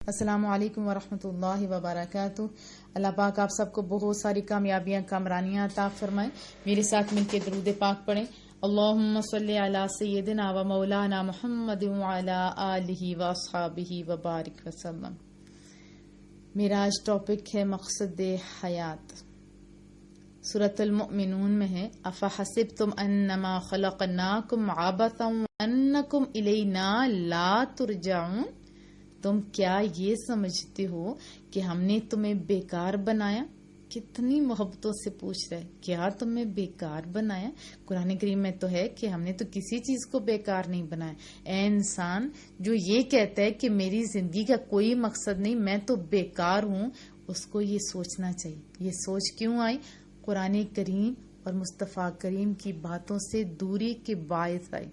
السلام علیکم ورحمۃ اللہ وبرکاتہ۔ اللہ پاک آپ سب کو بہت ساری کامیابیاں کامرانیاں عطا فرمائیں۔ میرے ساتھ مل کے درود پاک پڑھیں۔ اللہم صلی علی سیدنا و مولانا محمد وعلی آلہ واصحابہ وبارک وسلم۔ میرا آج ٹاپک ہے مقصد حیات۔ سورۃ المؤمنون میں ہے افحسبتم انما خلقناکم عبثا وانکم الینا لا ترجعون۔ تم کیا یہ سمجھتے ہو کہ ہم نے تمہیں بیکار بنایا؟ کتنی محبتوں سے پوچھ رہے، کیا تمہیں بیکار بنایا؟ قرآن کریم میں تو ہے کہ ہم نے تو کسی چیز کو بیکار نہیں بنایا۔ اے انسان جو یہ کہتا ہے کہ میری زندگی کا کوئی مقصد نہیں، میں تو بیکار ہوں، اس کو یہ سوچنا چاہیے۔ یہ سوچ کیوں آئی؟ قرآن کریم اور مصطفیٰ کریم کی باتوں سے دوری کے باعث آئی۔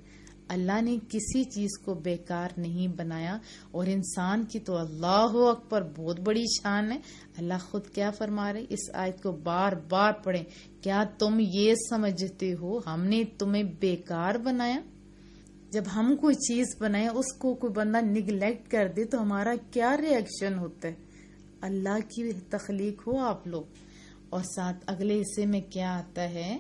اللہ نے کسی چیز کو بیکار نہیں بنایا، اور انسان کی تو اللہ اکبر بہت بڑی شان ہے۔ اللہ خود کیا فرما رہے، اس آیت کو بار بار پڑھیں۔ کیا تم یہ سمجھتے ہو ہم نے تمہیں بیکار بنایا؟ جب ہم کوئی چیز بنائیں اس کو کوئی بندہ نگلیکٹ کر دے تو ہمارا کیا ری ایکشن ہوتا ہے؟ اللہ کی تخلیق ہو آپ لوگ۔ اور ساتھ اگلے حصے میں کیا آتا ہے،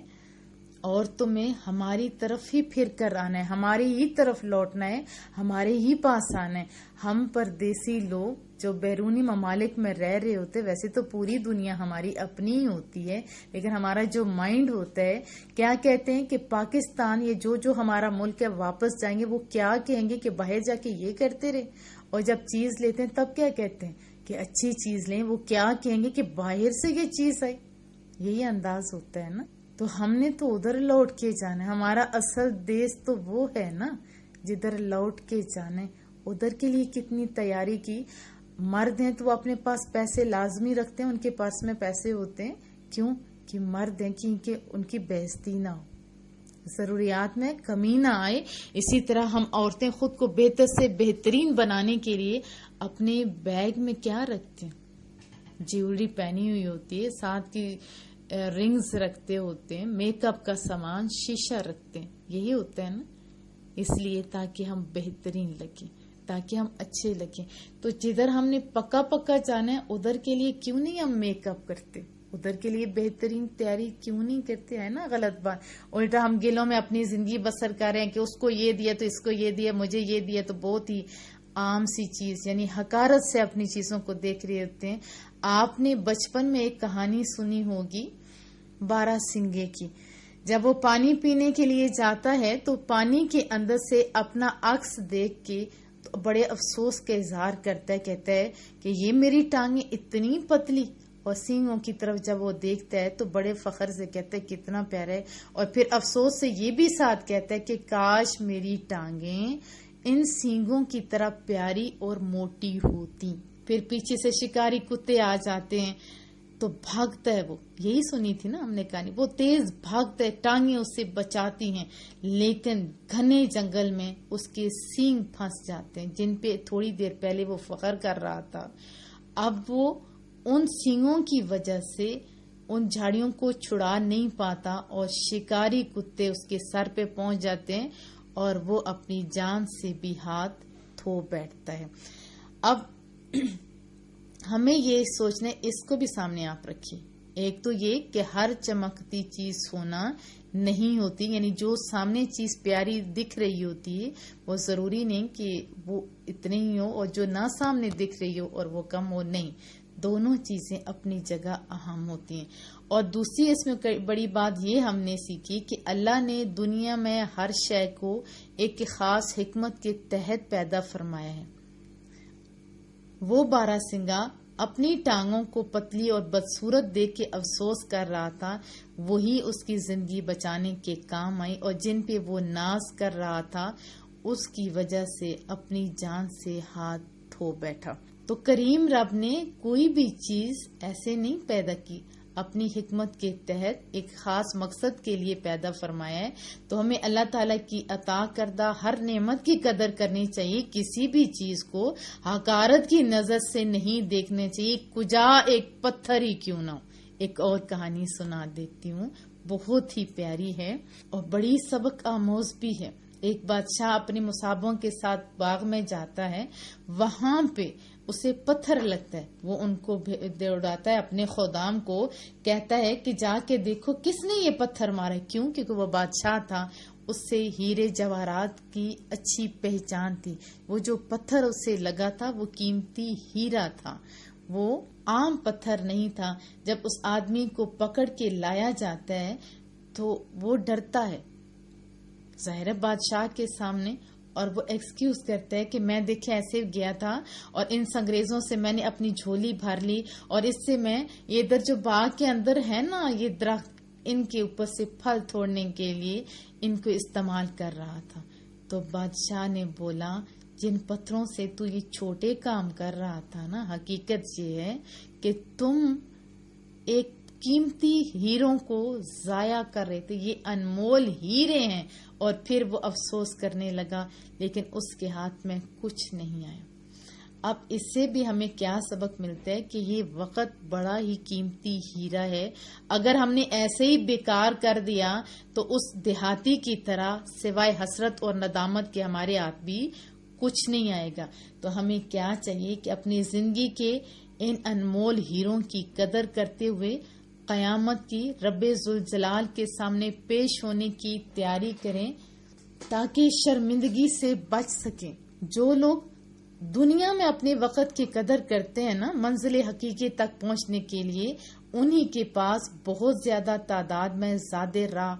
اور تمہیں ہماری طرف ہی پھر کر آنا ہے، ہماری ہی طرف لوٹنا ہے، ہمارے ہی پاس آنا ہے۔ ہم پردیسی لوگ جو بیرونی ممالک میں رہ رہے ہوتے، ویسے تو پوری دنیا ہماری اپنی ہی ہوتی ہے، لیکن ہمارا جو مائنڈ ہوتا ہے، کیا کہتے ہیں کہ پاکستان یہ جو ہمارا ملک ہے واپس جائیں گے، وہ کیا کہیں گے کہ باہر جا کے یہ کرتے رہے، اور جب چیز لیتے ہیں تب کیا کہتے ہیں کہ اچھی چیز لیں، وہ کیا کہیں گے کہ باہر سے یہ چیز آئی۔ یہی انداز ہوتا ہے نا۔ تو ہم نے تو ادھر لوٹ کے جانا ہے، ہمارا اصل دیش تو وہ ہے نا جدھر لوٹ کے جانا ہے۔ ادھر کے لیے کتنی تیاری کی۔ مرد ہیں تو وہ اپنے پاس پیسے لازمی رکھتے ہیں، ان کے پاس میں پیسے ہوتے ہیں، کیوں کہ مرد ہیں، کیونکہ ان کی بےعزتی نہ ہو، ضروریات میں کمی نہ آئے۔ اسی طرح ہم عورتیں خود کو بہتر سے بہترین بنانے کے لیے اپنے بیگ میں کیا رکھتے ہیں؟ جیولری پہنی ہوئی ہوتی ہے، ساتھ کی رنگز رکھتے ہوتے ہیں، میک اپ کا سامان، شیشہ رکھتے ہیں، یہی ہوتا ہے نا، اس لیے تاکہ ہم بہترین لگیں، تاکہ ہم اچھے لگیں۔ تو جدھر ہم نے پکا جانا ہے ادھر کے لیے کیوں نہیں ہم میک اپ کرتے، ادھر کے لیے بہترین تیاری کیوں نہیں کرتے؟ ہے نا غلط بات۔ الٹا ہم گلوں میں اپنی زندگی بسر کر رہے ہیں کہ اس کو یہ دیا تو اس کو یہ دیا، مجھے یہ دیا، تو بہت ہی عام سی چیز، یعنی حقارت سے اپنی چیزوں کو دیکھ رہے ہوتے ہیں۔ آپ نے بچپن میں ایک کہانی سنی ہوگی بارہ سنگے کی۔ جب وہ پانی پینے کے لیے جاتا ہے تو پانی کے اندر سے اپنا عکس دیکھ کے بڑے افسوس کا اظہار کرتا ہے، کہتا ہے کہ یہ میری ٹانگیں اتنی پتلی، اور سینگوں کی طرف جب وہ دیکھتا ہے تو بڑے فخر سے کہتا ہے کتنا پیارا ہے، اور پھر افسوس سے یہ بھی ساتھ کہتا ہے کہ کاش میری ٹانگیں ان سینگوں کی طرح پیاری اور موٹی ہوتی۔ پھر پیچھے سے شکاری کتے آ جاتے ہیں تو بھاگتا ہے، وہ یہی سنی تھی نا ہم نے کہانی، وہ تیز بھاگتا ہے، ٹانگیں اس سے بچاتی ہیں، لیکن گھنے جنگل میں اس کے سینگ پھنس جاتے ہیں جن پہ تھوڑی دیر پہلے وہ فخر کر رہا تھا۔ اب وہ ان سینگوں کی وجہ سے ان جھاڑیوں کو چھڑا نہیں پاتا، اور شکاری کتے اس کے سر پہ پہنچ جاتے ہیں اور وہ اپنی جان سے بھی ہاتھ دھو بیٹھتا ہے۔ اب ہمیں یہ سوچنا ہے، اس کو بھی سامنے آپ رکھیے۔ ایک تو یہ کہ ہر چمکتی چیز سونا نہیں ہوتی، یعنی جو سامنے چیز پیاری دکھ رہی ہوتی ہے وہ ضروری نہیں کہ وہ اتنے ہی ہو، اور جو نہ سامنے دکھ رہی ہو اور وہ کم ہو، نہیں، دونوں چیزیں اپنی جگہ اہم ہوتی ہیں۔ اور دوسری اس میں بڑی بات یہ ہم نے سیکھی کہ اللہ نے دنیا میں ہر شے کو ایک خاص حکمت کے تحت پیدا فرمایا ہے۔ وہ بارہ سنگا اپنی ٹانگوں کو پتلی اور بدصورت دیکھ کے افسوس کر رہا تھا، وہی اس کی زندگی بچانے کے کام آئی، اور جن پہ وہ ناز کر رہا تھا اس کی وجہ سے اپنی جان سے ہاتھ دھو بیٹھا۔ تو کریم رب نے کوئی بھی چیز ایسے نہیں پیدا کی، اپنی حکمت کے تحت ایک خاص مقصد کے لیے پیدا فرمایا ہے۔ تو ہمیں اللہ تعالیٰ کی عطا کردہ ہر نعمت کی قدر کرنی چاہیے، کسی بھی چیز کو حقارت کی نظر سے نہیں دیکھنا چاہیے، کجا ایک پتھر ہی کیوں نہ ہو۔ ایک اور کہانی سنا دیتی ہوں، بہت ہی پیاری ہے اور بڑی سبق آموز بھی ہے۔ ایک بادشاہ اپنے مصابوں کے ساتھ باغ میں جاتا ہے، وہاں پہ اسے پتھر لگتا ہے، وہ ان کو دوڑاتا ہے اپنے خدام کو، کہتا ہے کہ جا کے دیکھو کس نے یہ پتھر مارا، کیوں؟ کیونکہ وہ بادشاہ تھا، اس سے ہیرے جواہرات کی اچھی پہچان تھی، وہ جو پتھر اسے لگا تھا وہ قیمتی ہیرا تھا، وہ عام پتھر نہیں تھا۔ جب اس آدمی کو پکڑ کے لایا جاتا ہے تو وہ ڈرتا ہے ظاہر بادشاہ کے سامنے، اور وہ ایکسکیوز کرتا ہے کہ میں دیکھے ایسے گیا تھا اور ان سنگریزوں سے میں نے اپنی جھولی بھر لی، اور اس سے میں یہ ادھر جو باغ کے اندر ہے نا یہ درخت، ان کے اوپر سے پھل توڑنے کے لیے ان کو استعمال کر رہا تھا۔ تو بادشاہ نے بولا جن پتھروں سے تو یہ چھوٹے کام کر رہا تھا نا، حقیقت یہ ہے کہ تم ایک قیمتی ہیروں کو ضائع کر رہے تھے، یہ انمول ہیرے ہیں۔ اور پھر وہ افسوس کرنے لگا، لیکن اس کے ہاتھ میں کچھ نہیں آیا۔ اب اس سے بھی ہمیں کیا سبق ملتا ہے کہ یہ وقت بڑا ہی قیمتی ہیرا ہے، اگر ہم نے ایسے ہی بیکار کر دیا تو اس دیہاتی کی طرح سوائے حسرت اور ندامت کے ہمارے ہاتھ بھی کچھ نہیں آئے گا۔ تو ہمیں کیا چاہیے کہ اپنی زندگی کے ان انمول ہیروں کی قدر کرتے ہوئے قیامت کی رب ذوالجلال کے سامنے پیش ہونے کی تیاری کریں تاکہ شرمندگی سے بچ سکیں۔ جو لوگ دنیا میں اپنے وقت کی قدر کرتے ہیں نا، منزل حقیقی تک پہنچنے کے لیے انہی کے پاس بہت زیادہ تعداد میں زیادہ راہ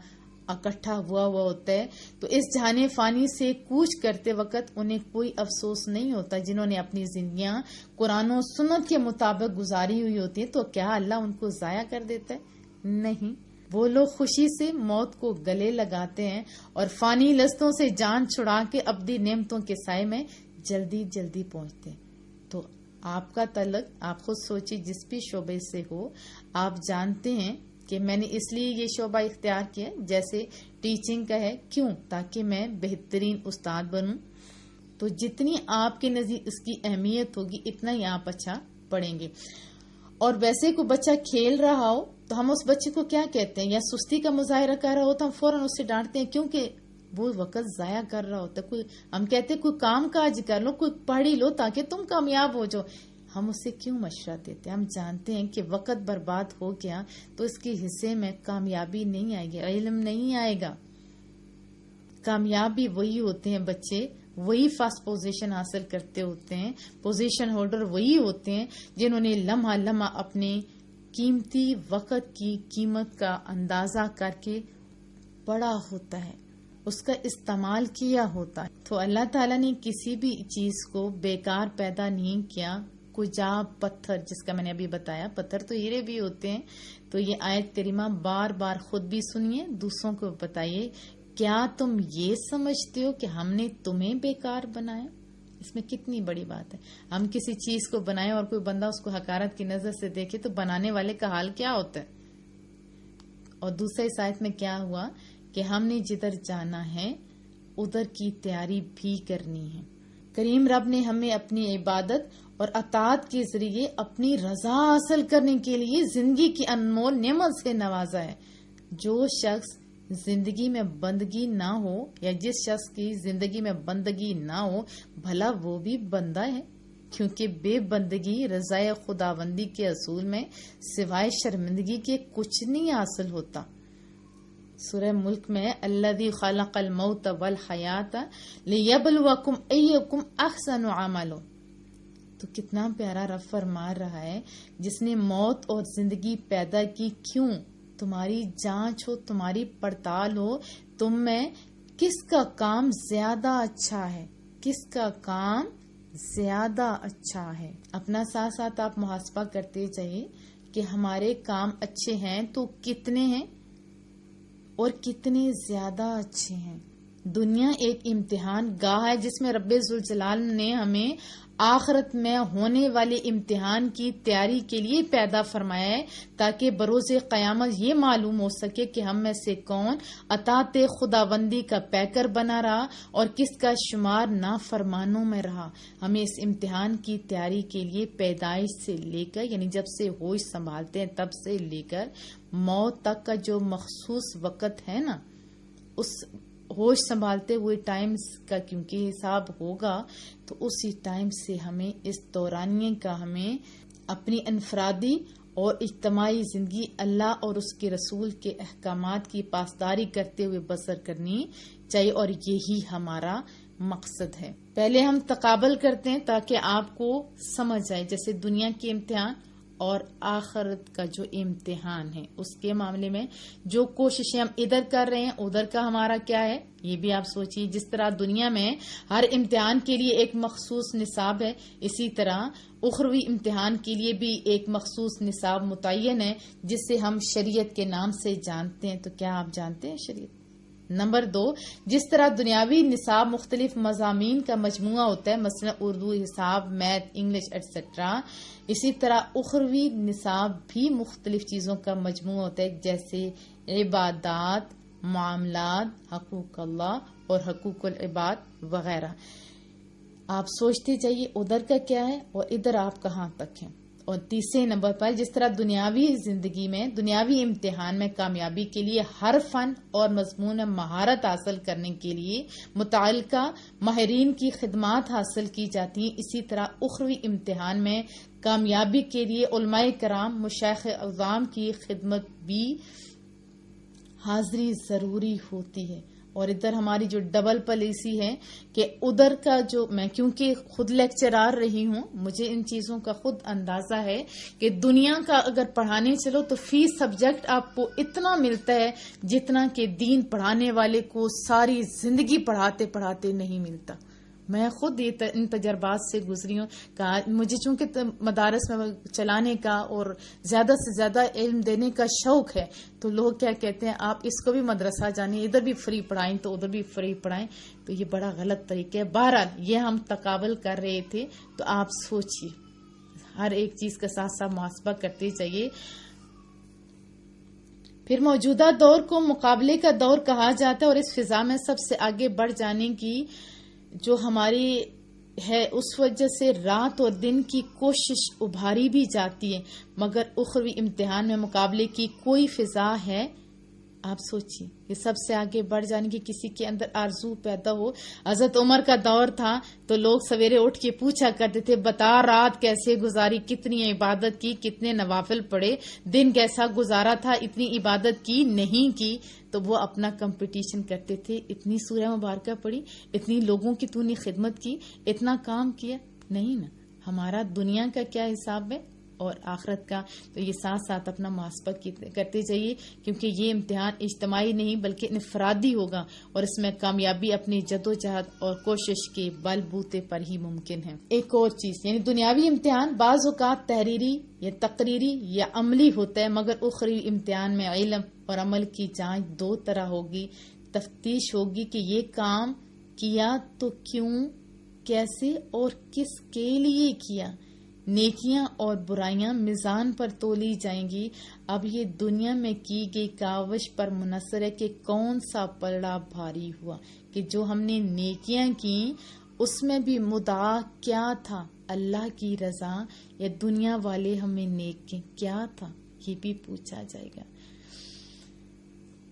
اکٹھا ہوا ہوتا ہے، تو اس جہان فانی سے کوچ کرتے وقت انہیں کوئی افسوس نہیں ہوتا۔ جنہوں نے اپنی زندگیاں قرآن و سنت کے مطابق گزاری ہوئی ہوتی ہیں تو کیا اللہ ان کو ضائع کر دیتا ہے؟ نہیں، وہ لوگ خوشی سے موت کو گلے لگاتے ہیں اور فانی لذتوں سے جان چھڑا کے ابدی نعمتوں کے سائے میں جلدی جلدی پہنچتے ہیں۔ تو آپ کا تعلق، آپ خود سوچیں، جس بھی شعبے سے ہو، آپ جانتے ہیں کہ میں نے اس لیے یہ شعبہ اختیار کیا، جیسے ٹیچنگ کا ہے، کیوں؟ تاکہ میں بہترین استاد بنوں۔ تو جتنی آپ کے نزدیک اس کی اہمیت ہوگی اتنا ہی آپ اچھا پڑھیں گے۔ اور ویسے کوئی بچہ کھیل رہا ہو تو ہم اس بچے کو کیا کہتے ہیں، یا سستی کا مظاہرہ کر رہا ہو تو ہم فوراً اس سے ڈانٹتے ہیں، کیونکہ وہ وقت ضائع کر رہا ہوتا ہے۔ ہم کہتے ہیں کوئی کام کاج کر لو، کوئی پڑھ ہی لو تاکہ تم کامیاب ہو جاؤ۔ ہم اسے کیوں مشورہ دیتے ہیں؟ ہم جانتے ہیں کہ وقت برباد ہو گیا تو اس کے حصے میں کامیابی نہیں آئے گی، علم نہیں آئے گا۔ کامیابی وہی ہوتے ہیں بچے، وہی فرسٹ پوزیشن حاصل کرتے ہوتے ہیں، پوزیشن ہولڈر وہی ہوتے ہیں جنہوں نے لمحہ لمحہ اپنے قیمتی وقت کی قیمت کا اندازہ کر کے پڑھا ہوتا ہے، اس کا استعمال کیا ہوتا ہے۔ تو اللہ تعالیٰ نے کسی بھی چیز کو بیکار پیدا نہیں کیا۔ کجا پتھر، جس کا میں نے ابھی بتایا، پتھر تو ہیرے بھی ہوتے ہیں۔ تو یہ آیت کریمہ بار بار خود بھی سنیے، دوسروں کو بتائیے، کیا تم یہ سمجھتے ہو کہ ہم نے تمہیں بیکار بنایا؟ اس میں کتنی بڑی بات ہے۔ ہم کسی چیز کو بنائیں اور کوئی بندہ اس کو حقارت کی نظر سے دیکھے تو بنانے والے کا حال کیا ہوتا ہے؟ اور دوسرے اس آیت میں کیا ہوا کہ ہم نے جدھر جانا ہے ادھر کی تیاری بھی کرنی ہے۔ کریم رب نے ہمیں اپنی عبادت اور اطاعت کے ذریعے اپنی رضا حاصل کرنے کے لیے زندگی کی انمول نعمت سے نوازا ہے۔ جو شخص زندگی میں بندگی نہ ہو، یا جس شخص کی زندگی میں بندگی نہ ہو، بھلا وہ بھی بندہ ہے، کیونکہ بے بندگی رضائے خداوندی کے اصول میں سوائے شرمندگی کے کچھ نہیں حاصل ہوتا۔ سورہ ملک میں الذی خلق الموت والحیات لیبلوکم ایکم احسن عملا، تو کتنا پیارا رب فرما رہا ہے، جس نے موت اور زندگی پیدا کی، کیوں؟ تمہاری جانچ ہو، تمہاری پڑتال ہو، تم میں کس کا کام زیادہ اچھا ہے، کس کا کام زیادہ اچھا ہے۔ اپنا ساتھ ساتھ آپ محاسبہ کرتے جائیے کہ ہمارے کام اچھے ہیں تو کتنے ہیں اور کتنے زیادہ اچھے ہیں۔ دنیا ایک امتحان گاہ ہے جس میں رب ذوالجلال نے ہمیں آخرت میں ہونے والے امتحان کی تیاری کے لیے پیدا فرمایا ہے، تاکہ بروز قیامت یہ معلوم ہو سکے کہ ہم میں سے کون اطاعت خداوندی کا پیکر بنا رہا اور کس کا شمار نافرمانوں میں رہا۔ ہمیں اس امتحان کی تیاری کے لیے پیدائش سے لے کر، یعنی جب سے ہوش سنبھالتے ہیں تب سے لے کر موت تک کا جو مخصوص وقت ہے نا، ہوش سنبھالتے ہوئے ٹائم کا کیونکہ حساب ہوگا تو اسی ٹائم سے ہمیں اس دورانیے کا ہمیں اپنی انفرادی اور اجتماعی زندگی اللہ اور اس کے رسول کے احکامات کی پاسداری کرتے ہوئے بسر کرنی چاہیے، اور یہی ہمارا مقصد ہے۔ پہلے ہم تقابل کرتے ہیں تاکہ آپ کو سمجھ آئے، جیسے دنیا کے امتحان اور آخرت کا جو امتحان ہے اس کے معاملے میں جو کوششیں ہم ادھر کر رہے ہیں ادھر کا ہمارا کیا ہے، یہ بھی آپ سوچیے۔ جس طرح دنیا میں ہر امتحان کے لیے ایک مخصوص نصاب ہے، اسی طرح اخروی امتحان کے لیے بھی ایک مخصوص نصاب متعین ہے جسے ہم شریعت کے نام سے جانتے ہیں۔ تو کیا آپ جانتے ہیں شریعت؟ نمبر 2، جس طرح دنیاوی نصاب مختلف مضامین کا مجموعہ ہوتا ہے، مثلا اردو، حساب، میتھ، انگلش ایٹسٹرا، اسی طرح اخروی نصاب بھی مختلف چیزوں کا مجموعہ ہوتا ہے، جیسے عبادات، معاملات، حقوق اللہ اور حقوق العباد وغیرہ۔ آپ سوچتے جائیے ادھر کا کیا ہے اور ادھر آپ کہاں تک ہیں۔ اور تیسرے نمبر پر جس طرح دنیاوی زندگی میں دنیاوی امتحان میں کامیابی کے لیے ہر فن اور مضمون مہارت حاصل کرنے کے لیے متعلقہ ماہرین کی خدمات حاصل کی جاتی ہیں، اسی طرح اخروی امتحان میں کامیابی کے لیے علماء کرام، مشائخ اعظام کی خدمت بھی حاضری ضروری ہوتی ہے۔ اور ادھر ہماری جو ڈبل پالیسی ہے کہ ادھر کا جو میں کیونکہ خود لیکچرار رہی ہوں، مجھے ان چیزوں کا خود اندازہ ہے کہ دنیا کا اگر پڑھانے چلو تو فی سبجیکٹ آپ کو اتنا ملتا ہے جتنا کہ دین پڑھانے والے کو ساری زندگی پڑھاتے پڑھاتے نہیں ملتا۔ میں خود ان تجربات سے گزری ہوں۔ مجھے چونکہ مدارس میں چلانے کا اور زیادہ سے زیادہ علم دینے کا شوق ہے، تو لوگ کیا کہتے ہیں آپ اس کو بھی مدرسہ جانے، ادھر بھی فری پڑھائیں تو ادھر بھی فری پڑھائیں، تو یہ بڑا غلط طریقہ ہے۔ بہرحال یہ ہم تقابل کر رہے تھے، تو آپ سوچئے ہر ایک چیز کا ساتھ ساتھ محاسبہ کرتے چاہیے۔ پھر موجودہ دور کو مقابلے کا دور کہا جاتا ہے، اور اس فضا میں سب سے آگے بڑھ جانے کی جو ہماری ہے اس وجہ سے رات اور دن کی کوشش ابھاری بھی جاتی ہے، مگر اخروی امتحان میں مقابلے کی کوئی فضا ہے؟ آپ سوچیے کہ سب سے آگے بڑھ جانے کی کسی کے اندر آرزو پیدا ہو۔ حضرت عمر کا دور تھا تو لوگ سویرے اٹھ کے پوچھا کرتے تھے بتا رات کیسے گزاری، کتنی عبادت کی، کتنے نوافل پڑھے، دن کیسا گزارا تھا، اتنی عبادت کی نہیں کی، تو وہ اپنا کمپٹیشن کرتے تھے، اتنی سورہ مبارکہ پڑھی، اتنی لوگوں کی تو نے خدمت کی، اتنا کام کیا۔ نہیں نا، ہمارا دنیا کا کیا حساب ہے اور آخرت کا، تو یہ ساتھ ساتھ اپنا محاسبہ کرتے جائیے، کیونکہ یہ امتحان اجتماعی نہیں بلکہ انفرادی ہوگا، اور اس میں کامیابی اپنی جدوجہد اور کوشش کے بل بوتے پر ہی ممکن ہے۔ ایک اور چیز، یعنی دنیاوی امتحان بعض اوقات تحریری یا تقریری یا عملی ہوتا ہے، مگر اخروی امتحان میں علم اور عمل کی جانچ دو طرح ہوگی۔ تفتیش ہوگی کہ یہ کام کیا تو کیوں، کیسے اور کس کے لیے کیا۔ نیکیاں اور برائیاں میزان پر تولی جائیں گی۔ اب یہ دنیا میں کی گئی کاوش پر منحصر ہے کہ کون سا پلڑا بھاری ہوا، کہ جو ہم نے نیکیاں کی اس میں بھی مدعا کیا تھا، اللہ کی رضا یا دنیا والے ہمیں نیک کیا تھا، یہ بھی پوچھا جائے گا۔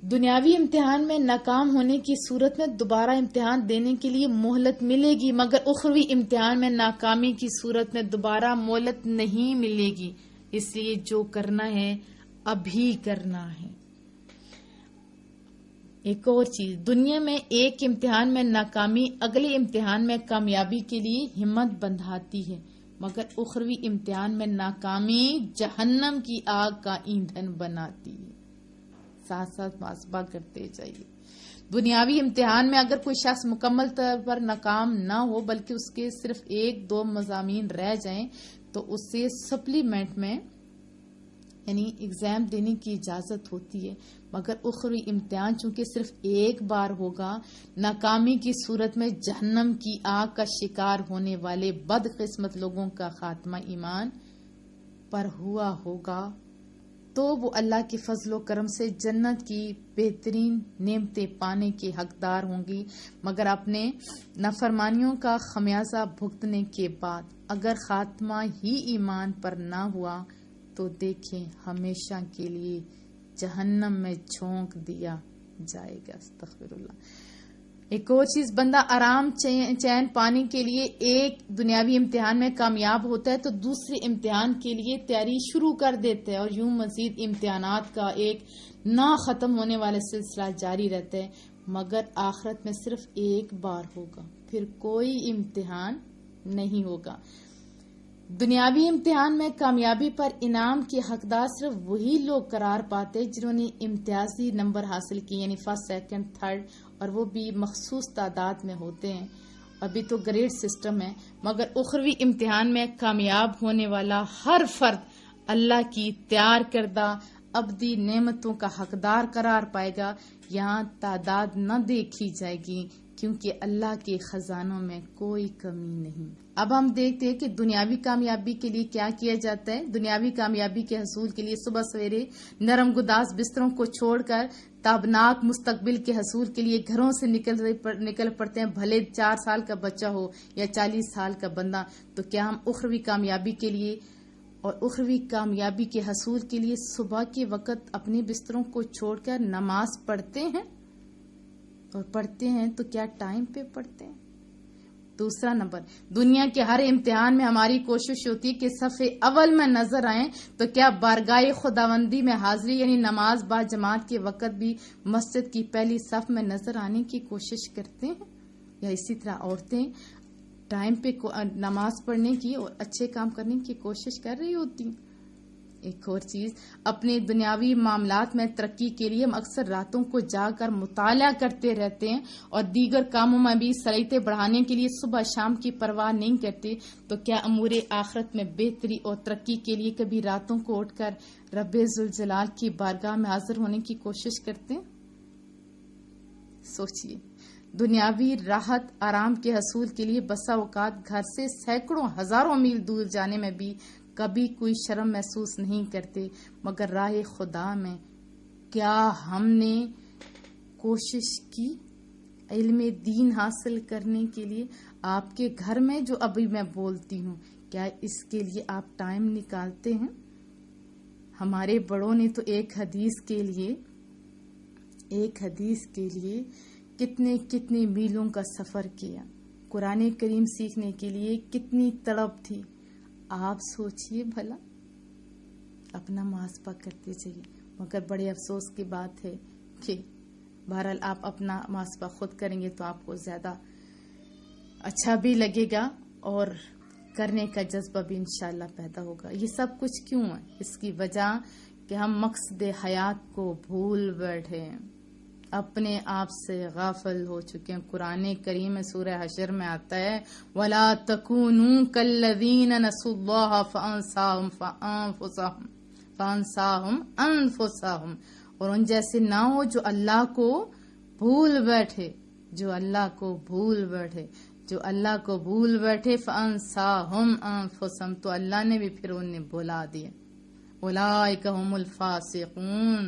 دنیاوی امتحان میں ناکام ہونے کی صورت میں دوبارہ امتحان دینے کے لیے مہلت ملے گی، مگر اخروی امتحان میں ناکامی کی صورت میں دوبارہ مہلت نہیں ملے گی، اس لیے جو کرنا ہے ابھی کرنا ہے۔ ایک اور چیز، دنیا میں ایک امتحان میں ناکامی اگلے امتحان میں کامیابی کے لیے ہمت بندھاتی ہے، مگر اخروی امتحان میں ناکامی جہنم کی آگ کا ایندھن بناتی ہے۔ ساتھ ساتھ محاسبہ کرتے جائیے۔ دنیاوی امتحان میں اگر کوئی شخص مکمل طور پر ناکام نہ ہو بلکہ اس کے صرف 1-2 مضامین رہ جائیں تو اسے سپلیمنٹ میں یعنی ایگزام دینے کی اجازت ہوتی ہے، مگر اخروی امتحان چونکہ صرف ایک بار ہوگا، ناکامی کی صورت میں جہنم کی آگ کا شکار ہونے والے بدقسمت لوگوں کا خاتمہ ایمان پر ہوا ہوگا، تو وہ اللہ کے فضل و کرم سے جنت کی بہترین نعمتیں پانے کے حقدار ہوں گی، مگر اپنے نافرمانیوں کا خمیازہ بھگتنے کے بعد اگر خاتمہ ہی ایمان پر نہ ہوا تو دیکھیں ہمیشہ کے لیے جہنم میں جھونک دیا جائے گا۔ استغفر اللہ۔ ایک اور چیز، بندہ آرام چین پانے کے لیے ایک دنیاوی امتحان میں کامیاب ہوتا ہے تو دوسرے امتحان کے لیے تیاری شروع کر دیتا ہے، اور یوں مزید امتحانات کا ایک نہ ختم ہونے والا سلسلہ جاری رہتا ہے، مگر آخرت میں صرف ایک بار ہوگا، پھر کوئی امتحان نہیں ہوگا۔ دنیاوی امتحان میں کامیابی پر انعام کے حقدار صرف وہی لوگ قرار پاتے جنہوں نے امتیازی نمبر حاصل کی، یعنی فرسٹ، سیکنڈ، تھرڈ، اور وہ بھی مخصوص تعداد میں ہوتے ہیں۔ ابھی تو گریڈ سسٹم ہے، مگر اخروی امتحان میں کامیاب ہونے والا ہر فرد اللہ کی تیار کردہ ابدی نعمتوں کا حقدار قرار پائے گا۔ یہاں تعداد نہ دیکھی جائے گی کیونکہ اللہ کے خزانوں میں کوئی کمی نہیں۔ اب ہم دیکھتے ہیں کہ دنیاوی کامیابی کے لیے کیا کیا جاتا ہے۔ دنیاوی کامیابی کے حصول کے لیے صبح سویرے نرم گداز بستروں کو چھوڑ کر تابناک مستقبل کے حصول کے لیے گھروں سے نکل پڑتے ہیں، بھلے 4 سال کا بچہ ہو یا 40 سال کا بندہ۔ تو کیا ہم اخروی کامیابی کے لیے اور اخروی کامیابی کے حصول کے لیے صبح کے وقت اپنے بستروں کو چھوڑ کر نماز پڑھتے ہیں؟ اور پڑھتے ہیں تو کیا ٹائم پہ پڑھتے ہیں؟ دوسرا نمبر، دنیا کے ہر امتحان میں ہماری کوشش ہوتی ہے کہ صف اول میں نظر آئیں، تو کیا بارگاہ خداوندی میں حاضری یعنی نماز با جماعت کے وقت بھی مسجد کی پہلی صف میں نظر آنے کی کوشش کرتے ہیں؟ یا اسی طرح عورتیں ٹائم پہ نماز پڑھنے کی اور اچھے کام کرنے کی کوشش کر رہی ہوتی ہیں؟ ایک اور چیز، اپنے دنیاوی معاملات میں ترقی کے لیے ہم اکثر راتوں کو جاگ کر مطالعہ کرتے رہتے ہیں اور دیگر کاموں میں بھی صلاحیتیں بڑھانے کے لیے صبح شام کی پرواہ نہیں کرتے، تو کیا امور آخرت میں بہتری اور ترقی کے لیے کبھی راتوں کو اٹھ کر رب ذوالجلال کی بارگاہ میں حاضر ہونے کی کوشش کرتے ہیں؟ سوچئے، دنیاوی راحت آرام کے حصول کے لیے بسا اوقات گھر سے سینکڑوں ہزاروں میل دور جانے میں بھی کبھی کوئی شرم محسوس نہیں کرتے، مگر راہ خدا میں کیا ہم نے کوشش کی علم دین حاصل کرنے کے لیے؟ آپ کے گھر میں جو ابھی میں بولتی ہوں، کیا اس کے لیے آپ ٹائم نکالتے ہیں؟ ہمارے بڑوں نے تو ایک حدیث کے لیے کتنے میلوں کا سفر کیا، قرآن کریم سیکھنے کے لیے کتنی تڑپ تھی۔ آپ سوچئے بھلا، اپنا محاسبہ کرتے جائیے۔ مگر بڑے افسوس کی بات ہے کہ بہرحال آپ اپنا محاسبہ خود کریں گے تو آپ کو زیادہ اچھا بھی لگے گا اور کرنے کا جذبہ بھی انشاءاللہ پیدا ہوگا۔ یہ سب کچھ کیوں ہے؟ اس کی وجہ کہ ہم مقصد حیات کو بھول بیٹھے ہیں، اپنے آپ سے غافل ہو چکے ہیں۔ قرآن کریم میں سورہ حشر میں آتا ہے وَلَا تَكُونُوا كَالَّذِينَ نَسُوا اللَّهَ فَأَنسَاهُمْ أَنفُسَهُمْ، اور ان جیسے نہ ہو جو اللہ کو بھول بیٹھے، جو اللہ کو بھول بیٹھے فَأَنسَاهُمْ أَنفُسَهُمْ، تو اللہ نے بھی پھر انہیں بھلا دیا۔ أُولَئِكَ هُمُ الْفَاسِقُونَ،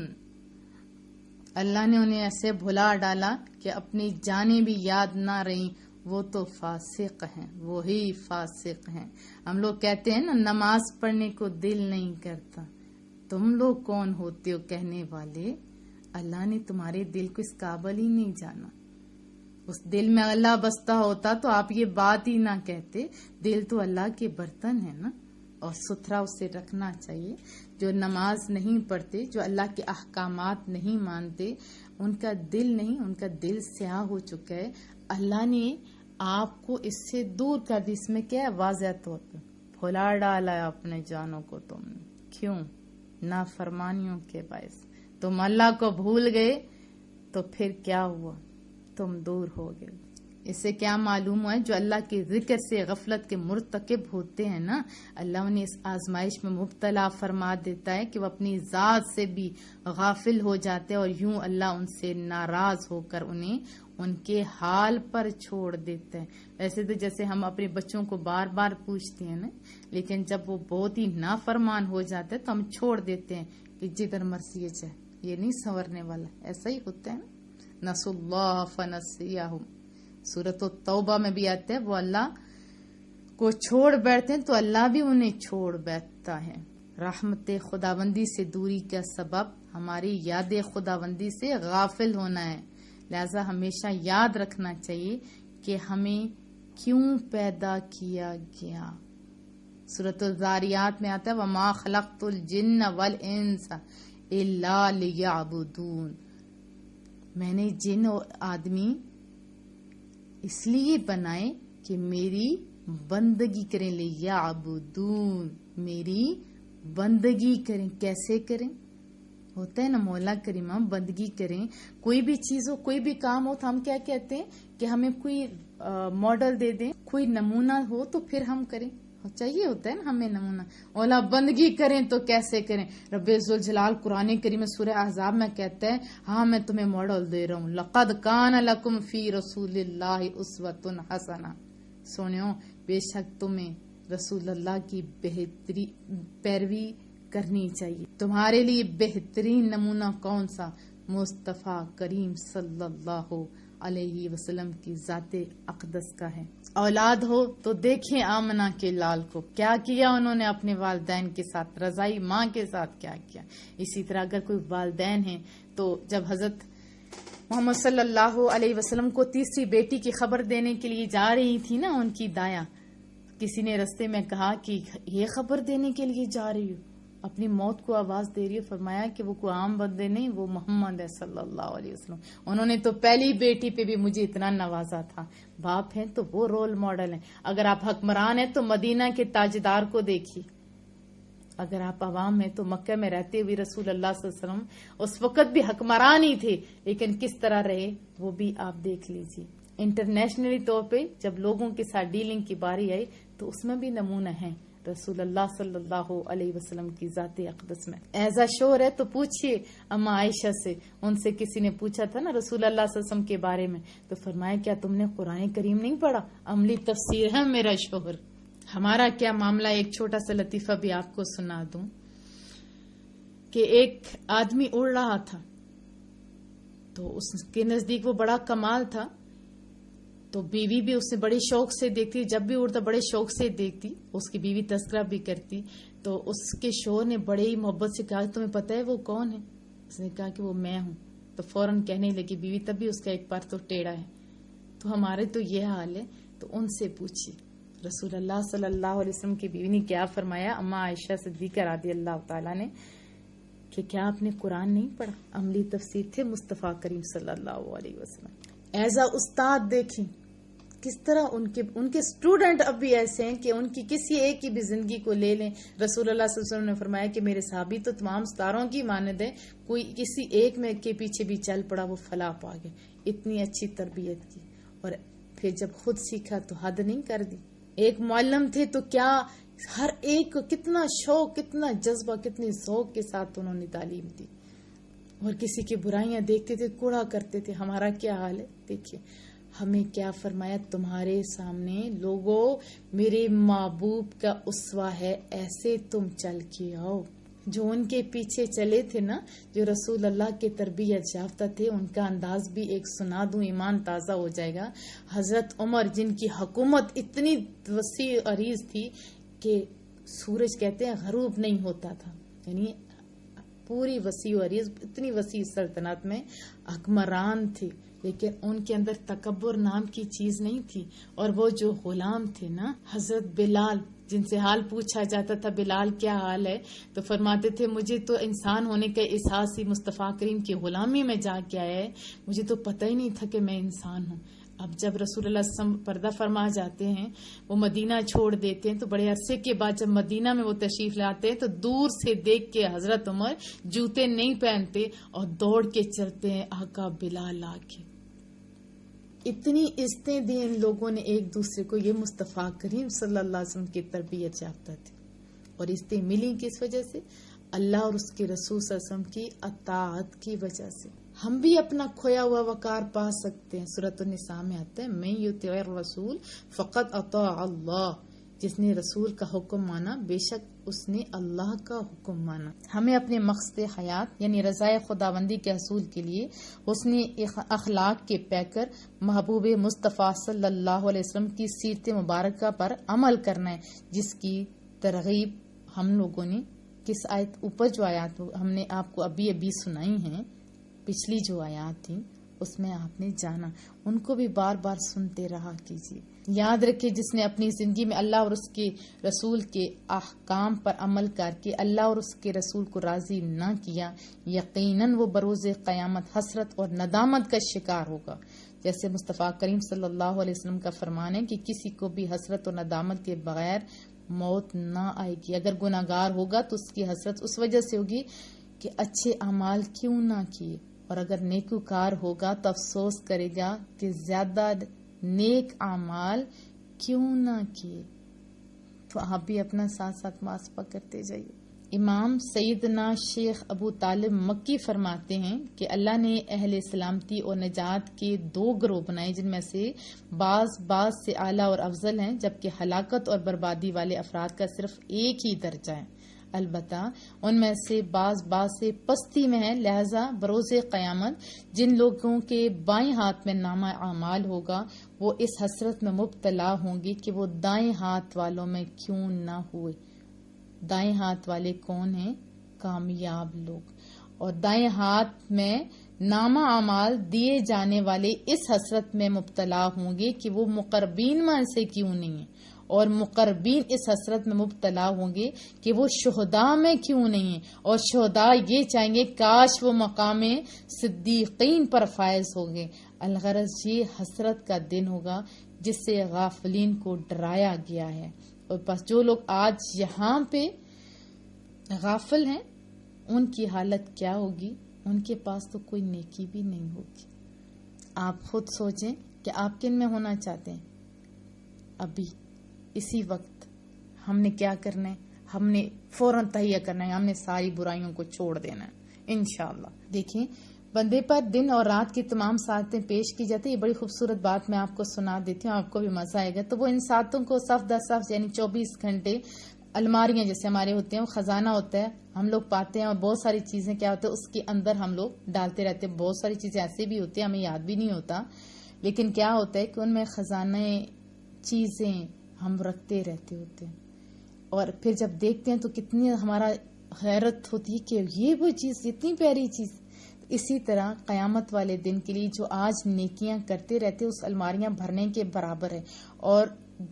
اللہ نے انہیں ایسے بھلا ڈالا کہ اپنی جانیں بھی یاد نہ رہیں، وہ تو فاسق ہیں، وہی فاسق ہیں۔ ہم لوگ کہتے ہیں نا نماز پڑھنے کو دل نہیں کرتا، تم لوگ کون ہوتے ہو کہنے والے؟ اللہ نے تمہارے دل کو اس قابل ہی نہیں جانا۔ اس دل میں اللہ بستا ہوتا تو آپ یہ بات ہی نہ کہتے۔ دل تو اللہ کے برتن ہے نا، اور ستھرا اسے رکھنا چاہیے۔ جو نماز نہیں پڑھتے، جو اللہ کے احکامات نہیں مانتے، ان کا دل نہیں، ان کا دل سیاہ ہو چکا ہے۔ اللہ نے آپ کو اس سے دور کر دی۔ اس میں کیا ہے؟ واضح طور پہ بھلا ڈالا ہے اپنے جانوں کو تم نے۔ کیوں؟ نافرمانیوں کے باعث تم اللہ کو بھول گئے، تو پھر کیا ہوا؟ تم دور ہو گئے۔ اس سے کیا معلوم ہوا ہے؟ جو اللہ کے ذکر سے غفلت کے مرتکب ہوتے ہیں نا، اللہ انہیں اس آزمائش میں مبتلا فرما دیتا ہے کہ وہ اپنی ذات سے بھی غافل ہو جاتے ہیں، اور یوں اللہ ان سے ناراض ہو کر انہیں ان کے حال پر چھوڑ دیتے ہیں۔ ایسے تو جیسے ہم اپنے بچوں کو بار بار پوچھتے ہیں نا، لیکن جب وہ بہت ہی نافرمان ہو جاتے ہیں تو ہم چھوڑ دیتے ہیں کہ جدھر مرضی ہے، یہ نہیں سنورنے والا۔ ایسا ہی ہوتا ہے نا، نسوا اللہ فنسیہم، سورۃ التوبہ میں بھی آتا ہے وہ اللہ کو چھوڑ بیٹھتے ہیں تو اللہ بھی انہیں چھوڑ بیٹھتا ہے۔ رحمت خداوندی سے دوری کا سبب ہماری یاد خداوندی سے غافل ہونا ہے، لہذا ہمیشہ یاد رکھنا چاہیے کہ ہمیں کیوں پیدا کیا گیا. سورۃ الذاریات میں آتا ہے وما خلقت الجن والانس الا لیعبدون. میں نے جن اور آدمی اس لیے بنائے کہ میری بندگی کریں. لیعبدون، میری بندگی کریں. کیسے کریں؟ ہوتا ہے نا مولا کریم ہم بندگی کریں. کوئی بھی چیز ہو، کوئی بھی کام ہو تو ہم کیا کہتے ہیں کہ ہمیں کوئی ماڈل دے دیں، کوئی نمونہ ہو تو پھر ہم کریں. چاہیے ہوتا ہے نا ہمیں نمونہ. اولا بندگی کریں تو کیسے کریں؟ رب ذوالجلال قرآن کریم سورہ احزاب میں کہتا ہے ہاں میں تمہیں ماڈل دے رہا ہوں. لقد کان لکم فی رسول اللہ اسوۃ حسنہ. سنو، بے شک تمہیں رسول اللہ کی بہتری پیروی کرنی چاہیے. تمہارے لیے بہترین نمونہ کون سا؟ مصطفیٰ کریم صلی اللہ علیہ وسلم کی ذات اقدس کا ہے. اولاد ہو تو دیکھیں آمنہ کے لال کو کیا کیا انہوں نے اپنے والدین کے ساتھ، رضائی ماں کے ساتھ کیا کیا. اسی طرح اگر کوئی والدین ہیں تو جب حضرت محمد صلی اللہ علیہ وسلم کو تیسری بیٹی کی خبر دینے کے لیے جا رہی تھی نا ان کی دایا، کسی نے رستے میں کہا کہ یہ خبر دینے کے لیے جا رہی ہو، اپنی موت کو آواز دے رہی ہے. فرمایا کہ وہ کوئی عام بندے نہیں، وہ محمد ہے صلی اللہ علیہ وسلم. انہوں نے تو پہلی بیٹی پہ بھی مجھے اتنا نوازا تھا. باپ ہیں تو وہ رول ماڈل ہیں. اگر آپ حکمران ہیں تو مدینہ کے تاجدار کو دیکھیے. اگر آپ عوام ہیں تو مکہ میں رہتے ہوئے رسول اللہ صلی اللہ علیہ وسلم اس وقت بھی حکمران ہی تھے، لیکن کس طرح رہے وہ بھی آپ دیکھ لیجیے. انٹرنیشنلی طور پہ جب لوگوں کے ساتھ ڈیلنگ کی باری آئی تو اس میں بھی نمونہ ہیں رسول اللہ صلی اللہ علیہ وسلم کی ذات اقدس میں. ایزا شور ہے تو پوچھئے اما عائشہ سے. ان سے کسی نے پوچھا تھا نا رسول اللہ صلی اللہ علیہ وسلم کے بارے میں، تو فرمایا کیا تم نے قرآن کریم نہیں پڑھا؟ عملی تفسیر ہے میرا شوہر. ہمارا کیا معاملہ، ایک چھوٹا سا لطیفہ بھی آپ کو سنا دوں کہ ایک آدمی اڑ رہا تھا تو اس کے نزدیک وہ بڑا کمال تھا، تو بیوی بھی اسے بڑے شوق سے دیکھتی، جب بھی اڑتا بڑے شوق سے دیکھتی، اس کی بیوی تذکرہ بھی کرتی. تو اس کے شوہر نے بڑے ہی محبت سے کہا تمہیں پتہ ہے وہ کون ہے؟ اس نے کہا کہ وہ میں ہوں. تو فوراً کہنے لگی بیوی، تب بھی اس کا ایک پار تو ٹیڑھا ہے. تو ہمارے تو یہ حال ہے. تو ان سے پوچھیے رسول اللہ صلی اللہ علیہ وسلم کی بیوی نے کیا فرمایا؟ اما عائشہ صدیقہ رضی اللہ تعالیٰ نے کہ کیا آپ نے قرآن نہیں پڑھا؟ عملی تفسیر تھے مصطفیٰ کریم صلی اللہ علیہ وسلم. ایزا استاد دیکھیں کس طرح ان کے اسٹوڈنٹ اب بھی ایسے ہیں کہ ان کی کسی ایک کی بھی زندگی کو لے لیں. رسول اللہ صلی اللہ علیہ وسلم نے فرمایا کہ میرے صحابی تو تمام ستاروں کی مانند ہے، کوئی کسی ایک میں کے پیچھے بھی چل پڑا وہ فلاح پا گئے. اتنی اچھی تربیت کی، اور پھر جب خود سیکھا تو حد نہیں کر دی. ایک معلم تھے تو کیا ہر ایک کو کتنا شوق، کتنا جذبہ، کتنی ذوق کے ساتھ انہوں نے تعلیم دی، اور کسی کی برائیاں دیکھتے تھے کوڑا کرتے تھے. ہمارا کیا حال ہے دیکھیے. ہمیں کیا فرمایا؟ تمہارے سامنے لوگوں میرے محبوب کا اسوہ ہے، ایسے تم چل کے آؤ. جو ان کے پیچھے چلے تھے نا، جو رسول اللہ کے تربیت یافتہ تھے، ان کا انداز بھی ایک سنا دوں، ایمان تازہ ہو جائے گا. حضرت عمر جن کی حکومت اتنی وسیع عریض تھی کہ سورج کہتے ہیں غروب نہیں ہوتا تھا، یعنی پوری وسیع عریض اتنی وسیع سلطنت میں حکمران تھے، لیکن ان کے اندر تکبر نام کی چیز نہیں تھی. اور وہ جو غلام تھے نا حضرت بلال، جن سے حال پوچھا جاتا تھا بلال کیا حال ہے، تو فرماتے تھے مجھے تو انسان ہونے کا احساس ہی مصطفیٰ کریم کی غلامی میں جا کے آیا ہے، مجھے تو پتہ ہی نہیں تھا کہ میں انسان ہوں. اب جب رسول اللہ صلی اللہ علیہ وسلم پردہ فرما جاتے ہیں، وہ مدینہ چھوڑ دیتے ہیں، تو بڑے عرصے کے بعد جب مدینہ میں وہ تشریف لاتے ہیں تو دور سے دیکھ کے حضرت عمر جوتے نہیں پہنتے اور دوڑ کے چلتے ہیں آقا بلال آ کے. اتنی عزتیں دی ان لوگوں نے ایک دوسرے کو. یہ مصطفیٰ کریم صلی اللہ علیہ وسلم کی تربیت یافتہ تھی، اور عزتیں ملی کس وجہ سے؟ اللہ اور اس کے رسول صلی اللہ علیہ وسلم کی اطاعت کی وجہ سے. ہم بھی اپنا کھویا ہوا وقار پا سکتے ہیں. سورۃ النساء میں آتا ہے من یطع الرسول فقد اطاع اللہ. جس نے رسول کا حکم مانا بے شک اس نے اللہ کا حکم مانا. ہمیں اپنے مقصد حیات یعنی رضائے خداوندی کے حصول کے لیے حسن اخلاق کے پیکر محبوب مصطفیٰ صلی اللہ علیہ وسلم کی سیرت مبارکہ پر عمل کرنا ہے، جس کی ترغیب ہم لوگوں نے کس آیت اوپر جو آیات ہم نے آپ کو ابھی سنائی ہیں، پچھلی جو آیات تھیں اس میں آپ نے جانا، ان کو بھی بار بار سنتے رہا کیجیے۔ یاد رکھیے جس نے اپنی زندگی میں اللہ اور اس کے رسول کے احکام پر عمل کر کے اللہ اور اس کے رسول کو راضی نہ کیا، یقیناً وہ بروز قیامت حسرت اور ندامت کا شکار ہوگا۔ جیسے مصطفیٰ کریم صلی اللہ علیہ وسلم کا فرمان ہے کہ کسی کو بھی حسرت اور ندامت کے بغیر موت نہ آئے گی۔ اگر گناہگار ہوگا تو اس کی حسرت اس وجہ سے ہوگی کہ اچھے اعمال کیوں نہ کیے، اور اگر نیکوکار ہوگا تو افسوس کرے گا کہ زیادہ نیک اعمال کیوں نہ کیے۔ تو آپ بھی اپنا ساتھ ساتھ محاسبہ کرتے جائیے۔ امام سیدنا شیخ ابو طالب مکی فرماتے ہیں کہ اللہ نے اہل سلامتی اور نجات کے 2 گروہ بنائے، جن میں سے بعض سے اعلیٰ اور افضل ہیں، جبکہ ہلاکت اور بربادی والے افراد کا صرف ایک ہی درجہ ہے۔ البتہ ان میں سے بعض سے پستی میں ہے، لہذا بروز قیامت جن لوگوں کے بائیں ہاتھ میں نامہ اعمال ہوگا وہ اس حسرت میں مبتلا ہوں گے کہ وہ دائیں ہاتھ والوں میں کیوں نہ ہوئے۔ دائیں ہاتھ والے کون ہیں؟ کامیاب لوگ۔ اور دائیں ہاتھ میں نامہ اعمال دیے جانے والے اس حسرت میں مبتلا ہوں گے کہ وہ مقربین میں سے کیوں نہیں ہیں، اور مقربین اس حسرت میں مبتلا ہوں گے کہ وہ شہداء میں کیوں نہیں ہیں، اور شہداء یہ چاہیں گے کاش وہ مقام صدیقین پر فائز ہوں گے۔ الغرض یہ حسرت کا دن ہوگا جس سے غافلین کو ڈرایا گیا ہے۔ اور بس جو لوگ آج یہاں پہ غافل ہیں ان کی حالت کیا ہوگی؟ ان کے پاس تو کوئی نیکی بھی نہیں ہوگی۔ آپ خود سوچیں کہ آپ کن میں ہونا چاہتے ہیں۔ ابھی اسی وقت ہم نے کیا کرنا ہے؟ ہم نے فوراً تہیہ کرنا ہے، ہم نے ساری برائیوں کو چھوڑ دینا ہے انشاءاللہ۔ دیکھیں بندے پر دن اور رات کی تمام ساعتیں پیش کی جاتی ہیں۔ یہ بڑی خوبصورت بات میں آپ کو سنا دیتی ہوں، آپ کو بھی مزہ آئے گا۔ تو وہ ان ساعتوں کو صف در صف یعنی 24 گھنٹے الماریاں جیسے ہمارے ہوتے ہیں، وہ خزانہ ہوتا ہے، ہم لوگ پاتے ہیں، اور بہت ساری چیزیں کیا ہوتے ہیں اس کے اندر ہم لوگ ڈالتے رہتے ہیں۔ بہت ساری چیزیں ایسے بھی ہوتی ہیں ہمیں یاد بھی نہیں ہوتا، لیکن کیا ہوتا ہے کہ ان میں خزانہ چیزیں ہم رکھتے رہتے ہوتے ہیں، اور پھر جب دیکھتے ہیں تو کتنی ہمارا حیرت ہوتی ہے کہ یہ وہ چیز اتنی پیاری چیز۔ اسی طرح قیامت والے دن کے لیے جو آج نیکیاں کرتے رہتے اس الماریاں بھرنے کے برابر ہے، اور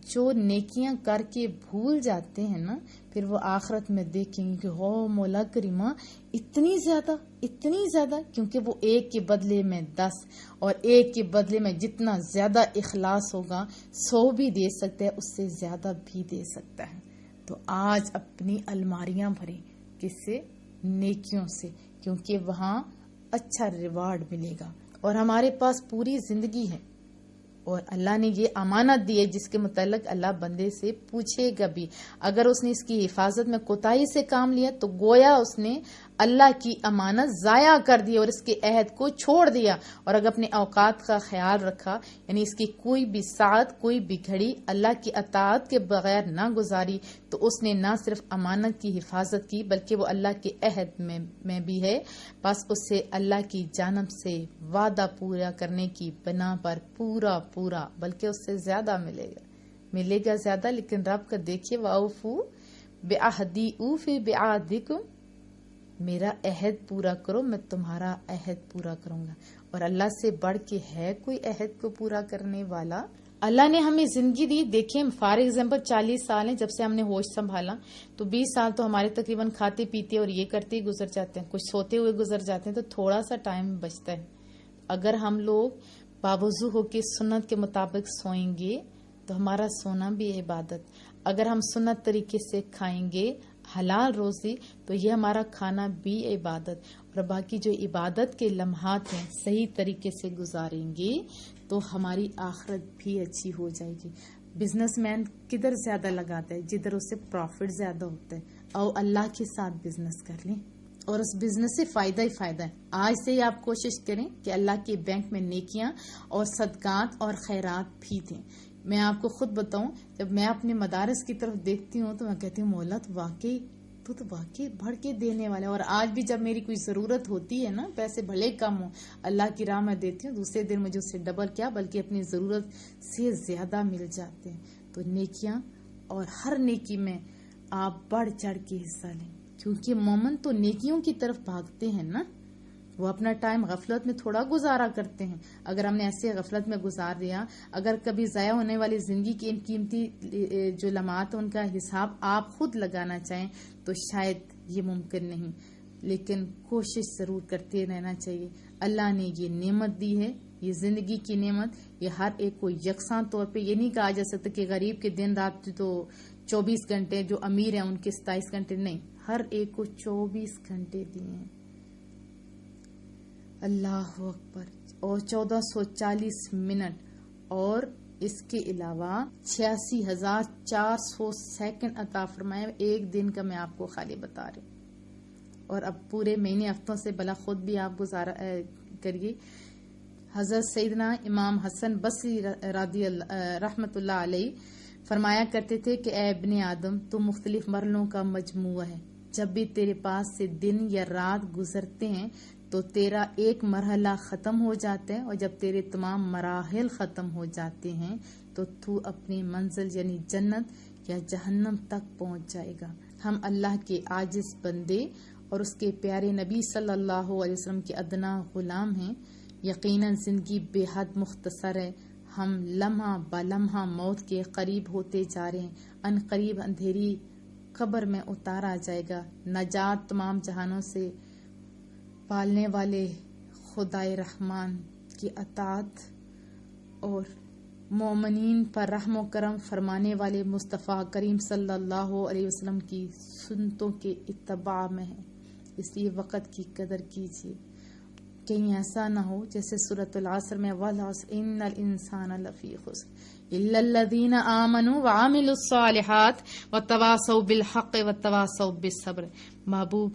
جو نیکیاں کر کے بھول جاتے ہیں نا پھر وہ آخرت میں دیکھیں گے کہ ہو مولا کریمہ اتنی زیادہ، کیونکہ وہ ایک کے بدلے میں 10 اور ایک کے بدلے میں جتنا زیادہ اخلاص ہوگا 100 بھی دے سکتا ہے، اس سے زیادہ بھی دے سکتا ہے۔ تو آج اپنی الماریاں بھریں، کس سے؟ نیکیوں سے، کیونکہ وہاں اچھا ریوارڈ ملے گا۔ اور ہمارے پاس پوری زندگی ہے، اور اللہ نے یہ امانت دی ہے جس کے متعلق اللہ بندے سے پوچھے گا بھی۔ اگر اس نے اس کی حفاظت میں کوتاہی سے کام لیا تو گویا اس نے اللہ کی امانت ضائع کر دی اور اس کے عہد کو چھوڑ دیا، اور اگر اپنے اوقات کا خیال رکھا یعنی اس کی کوئی بھی ساعت کوئی بھی گھڑی اللہ کی اطاعت کے بغیر نہ گزاری تو اس نے نہ صرف امانت کی حفاظت کی بلکہ وہ اللہ کے عہد میں بھی ہے، بس اسے اللہ کی جانب سے وعدہ پورا کرنے کی بنا پر پورا بلکہ اس سے زیادہ ملے گا زیادہ۔ لیکن رب کا دیکھیے وَأَوْفُوا بِعَهْدِي أُوفِ بِعَهْدِكُمْ، میرا عہد پورا کرو میں تمہارا عہد پورا کروں گا۔ اور اللہ سے بڑھ کے ہے کوئی عہد کو پورا کرنے والا؟ اللہ نے ہمیں زندگی دی، دیکھیں فار ایگزامپل 40 سال ہیں جب سے ہم نے ہوش سنبھالا، تو 20 سال تو ہمارے تقریباً کھاتے پیتے اور یہ کرتے ہی گزر جاتے ہیں، کچھ سوتے ہوئے گزر جاتے ہیں، تو تھوڑا سا ٹائم بچتا ہے۔ اگر ہم لوگ باوضو ہو کے سنت کے مطابق سوئیں گے تو ہمارا سونا بھی عبادت، اگر ہم سنت طریقے سے کھائیں گے حلال روزی تو یہ ہمارا کھانا بھی عبادت، اور باقی جو عبادت کے لمحات ہیں صحیح طریقے سے گزاریں گے تو ہماری آخرت بھی اچھی ہو جائے گی۔ بزنس مین کدھر زیادہ لگاتا ہے؟ جدھر اسے پروفٹ زیادہ ہوتا ہے، اور اللہ کے ساتھ بزنس کر لیں اور اس بزنس سے فائدہ ہی فائدہ ہے۔ آج سے ہی آپ کوشش کریں کہ اللہ کے بینک میں نیکیاں اور صدقات اور خیرات بھی دیں۔ میں آپ کو خود بتاؤں، جب میں اپنے مدارس کی طرف دیکھتی ہوں تو میں کہتی ہوں مولا تو واقعی بڑھ کے دینے والا ہے۔ اور آج بھی جب میری کوئی ضرورت ہوتی ہے نا، پیسے بھلے کم ہوں، اللہ کی راہ میں دیتی ہوں، دوسرے دن مجھے اس سے ڈبل کیا بلکہ اپنی ضرورت سے زیادہ مل جاتے ہیں۔ تو نیکیاں، اور ہر نیکی میں آپ بڑھ چڑھ کے حصہ لیں، کیونکہ مومن تو نیکیوں کی طرف بھاگتے ہیں نا۔ وہ اپنا ٹائم غفلت میں تھوڑا گزارا کرتے ہیں. اگر ہم نے ایسے غفلت میں گزار دیا، اگر کبھی ضائع ہونے والی زندگی کی ان قیمتی جو لمحات ان کا حساب آپ خود لگانا چاہیں تو شاید یہ ممکن نہیں، لیکن کوشش ضرور کرتے رہنا چاہیے. اللہ نے یہ نعمت دی ہے، یہ زندگی کی نعمت، یہ ہر ایک کو یکساں طور پہ یہ نہیں کہا جا سکتا کہ غریب کے دن رات تو 24 گھنٹے، جو امیر ہیں ان کے 27 گھنٹے، نہیں، ہر ایک کو 24 گھنٹے دیے ہیں. اللہ اکبر. اور 1440 منٹ اور اس کے علاوہ 86,400 سیکنڈ عطا فرمائے. ایک دن کا میں آپ کو خالی بتا رہی ہوں، اور اب پورے مہینے ہفتوں سے بلا خود بھی آپ گزارا کریے. حضرت سیدنا امام حسن بصری رحمت اللہ علیہ فرمایا کرتے تھے کہ اے ابن آدم، تو مختلف مرحلوں کا مجموعہ ہے. جب بھی تیرے پاس سے دن یا رات گزرتے ہیں تو تیرا ایک مرحلہ ختم ہو جاتا ہے، اور جب تیرے تمام مراحل ختم ہو جاتے ہیں تو تو اپنی منزل یعنی جنت یا جہنم تک پہنچ جائے گا. ہم اللہ کے عاجز بندے اور اس کے پیارے نبی صلی اللہ علیہ وسلم کے ادنا غلام ہیں. یقیناً زندگی بے حد مختصر ہے. ہم لمحہ بلمحہ موت کے قریب ہوتے جا رہے ہیں. ان قریب اندھیری قبر میں اتارا جائے گا. نجات تمام جہانوں سے پالنے والے خدائے رحمان کی اطاعت اور مومنین پر رحم و کرم فرمانے والے مصطفیٰ کریم صلی اللہ علیہ وسلم کی سنتوں کے اتباع میں ہے. اس لیے وقت کی قدر کیجیے، کہیں ایسا نہ ہو جیسے سورۃ العصر میں والعصر ان الانسان لفی خسر الا الذین آمنوا وعملوا الصالحات وتواصوا بالحق وتواصوا بالصبر. محبوب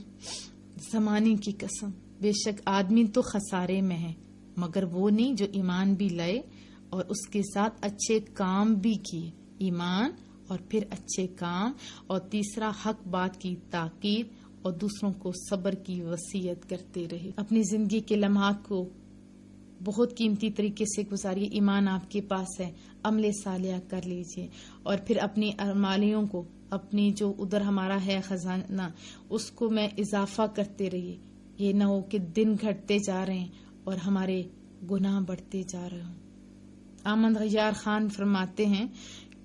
زمانے کی قسم، بے شک آدمی تو خسارے میں ہے، مگر وہ نہیں جو ایمان بھی لائے اور اس کے ساتھ اچھے کام بھی کیے. ایمان اور پھر اچھے کام، اور تیسرا حق بات کی تاکید اور دوسروں کو صبر کی وصیت کرتے رہے. اپنی زندگی کے لمحات کو بہت قیمتی طریقے سے گزاریے. ایمان آپ کے پاس ہے، عمل صالح کر لیجئے، اور پھر اپنی اعمالیوں کو، اپنی جو ادھر ہمارا ہے خزانہ، اس کو میں اضافہ کرتے رہیے. یہ نہ ہو کہ دن گھٹتے جا رہے ہیں اور ہمارے گناہ بڑھتے جا رہے ہوں. آمد غیار خان فرماتے ہیں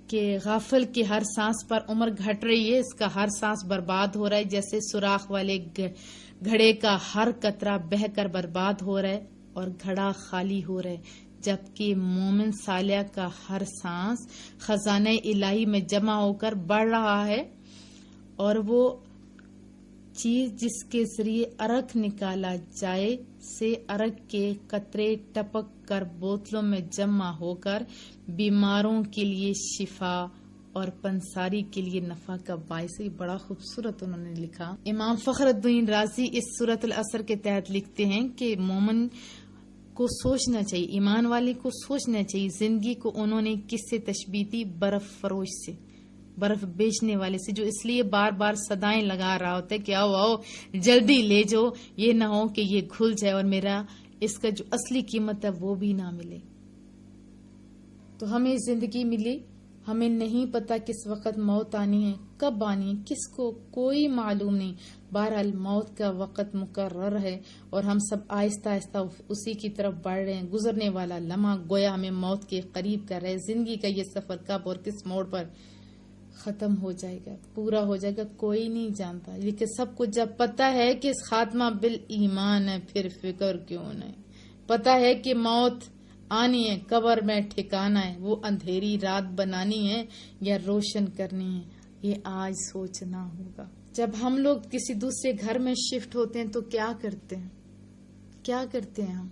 کہ غافل کی ہر سانس پر عمر گھٹ رہی ہے، اس کا ہر سانس برباد ہو رہا ہے، جیسے سوراخ والے گھڑے کا ہر قطرہ بہہ کر برباد ہو رہا ہے اور گھڑا خالی ہو رہا ہے، جبکہ مومن صالح کا ہر سانس خزانہ الہی میں جمع ہو کر بڑھ رہا ہے، اور وہ چیز جس کے ذریعے عرق نکالا جائے سے عرق کے قطرے ٹپک کر بوتلوں میں جمع ہو کر بیماروں کے لیے شفا اور پنساری کے لیے نفع کا باعث. بڑا خوبصورت انہوں نے لکھا. امام فخر الدین رازی اس سورۃ العصر کے تحت لکھتے ہیں کہ مومن کو سوچنا چاہیے، ایمان والے کو سوچنا چاہیے زندگی کو انہوں نے کس سے تشبیہ دی؟ برف فروش سے، برف بیچنے والے سے، جو اس لیے بار بار صدائیں لگا رہا ہوتا ہے کہ آؤ آؤ جلدی لے جاؤ، یہ نہ ہو کہ یہ کھل جائے اور میرا اس کا جو اصلی قیمت ہے وہ بھی نہ ملے. تو ہمیں زندگی ملی، ہمیں نہیں پتا کس وقت موت آنی ہے، کب آنی ہے، کس کو کوئی معلوم نہیں. بہرحال موت کا وقت مقرر ہے اور ہم سب آہستہ آہستہ اسی کی طرف بڑھ رہے ہیں. گزرنے والا لمحہ گویا ہمیں موت کے قریب کر رہے ہیں. زندگی کا یہ سفر کب اور کس موڑ پر ختم ہو جائے گا، پورا ہو جائے گا، کوئی نہیں جانتا. لیکن سب کو جب پتا ہے کہ خاتمہ بالایمان ہے، پھر فکر کیوں نہیں. پتا ہے کہ موت آنی ہے، قبر میں ٹھکانا ہے، وہ اندھیری رات بنانی ہے یا روشن کرنی ہے، یہ آج سوچنا ہوگا. جب ہم لوگ کسی دوسرے گھر میں شفٹ ہوتے ہیں تو کیا کرتے ہیں؟ کیا کرتے ہیں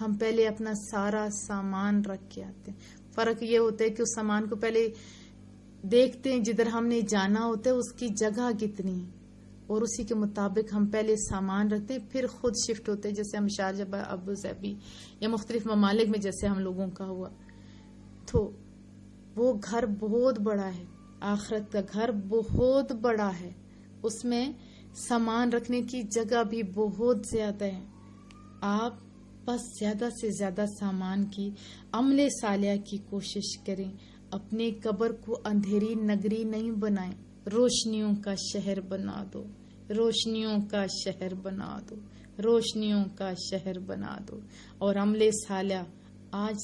ہم پہلے اپنا سارا سامان رکھ کے آتے ہیں. فرق یہ ہوتا ہے کہ اس سامان کو پہلے دیکھتے ہیں، جدھر ہم نے جانا ہوتا ہے اس کی جگہ کتنی ہے، اور اسی کے مطابق ہم پہلے سامان رکھتے ہیں، پھر خود شفٹ ہوتے ہیں. جیسے ہم شارجہ، ابو ظبی یا مختلف ممالک میں جیسے ہم لوگوں کا ہوا، تو وہ گھر بہت بڑا ہے، آخرت کا گھر بہت بڑا ہے، اس میں سامان رکھنے کی جگہ بھی بہت زیادہ ہے. آپ بس زیادہ سے زیادہ سامان کی عمل صالحہ کی کوشش کریں. اپنے قبر کو اندھیری نگری نہیں بنائیں، روشنیوں کا شہر بنا دو، روشنیوں کا شہر بنا دو، روشنیوں کا شہر بنا دو. اور عمل صالح آج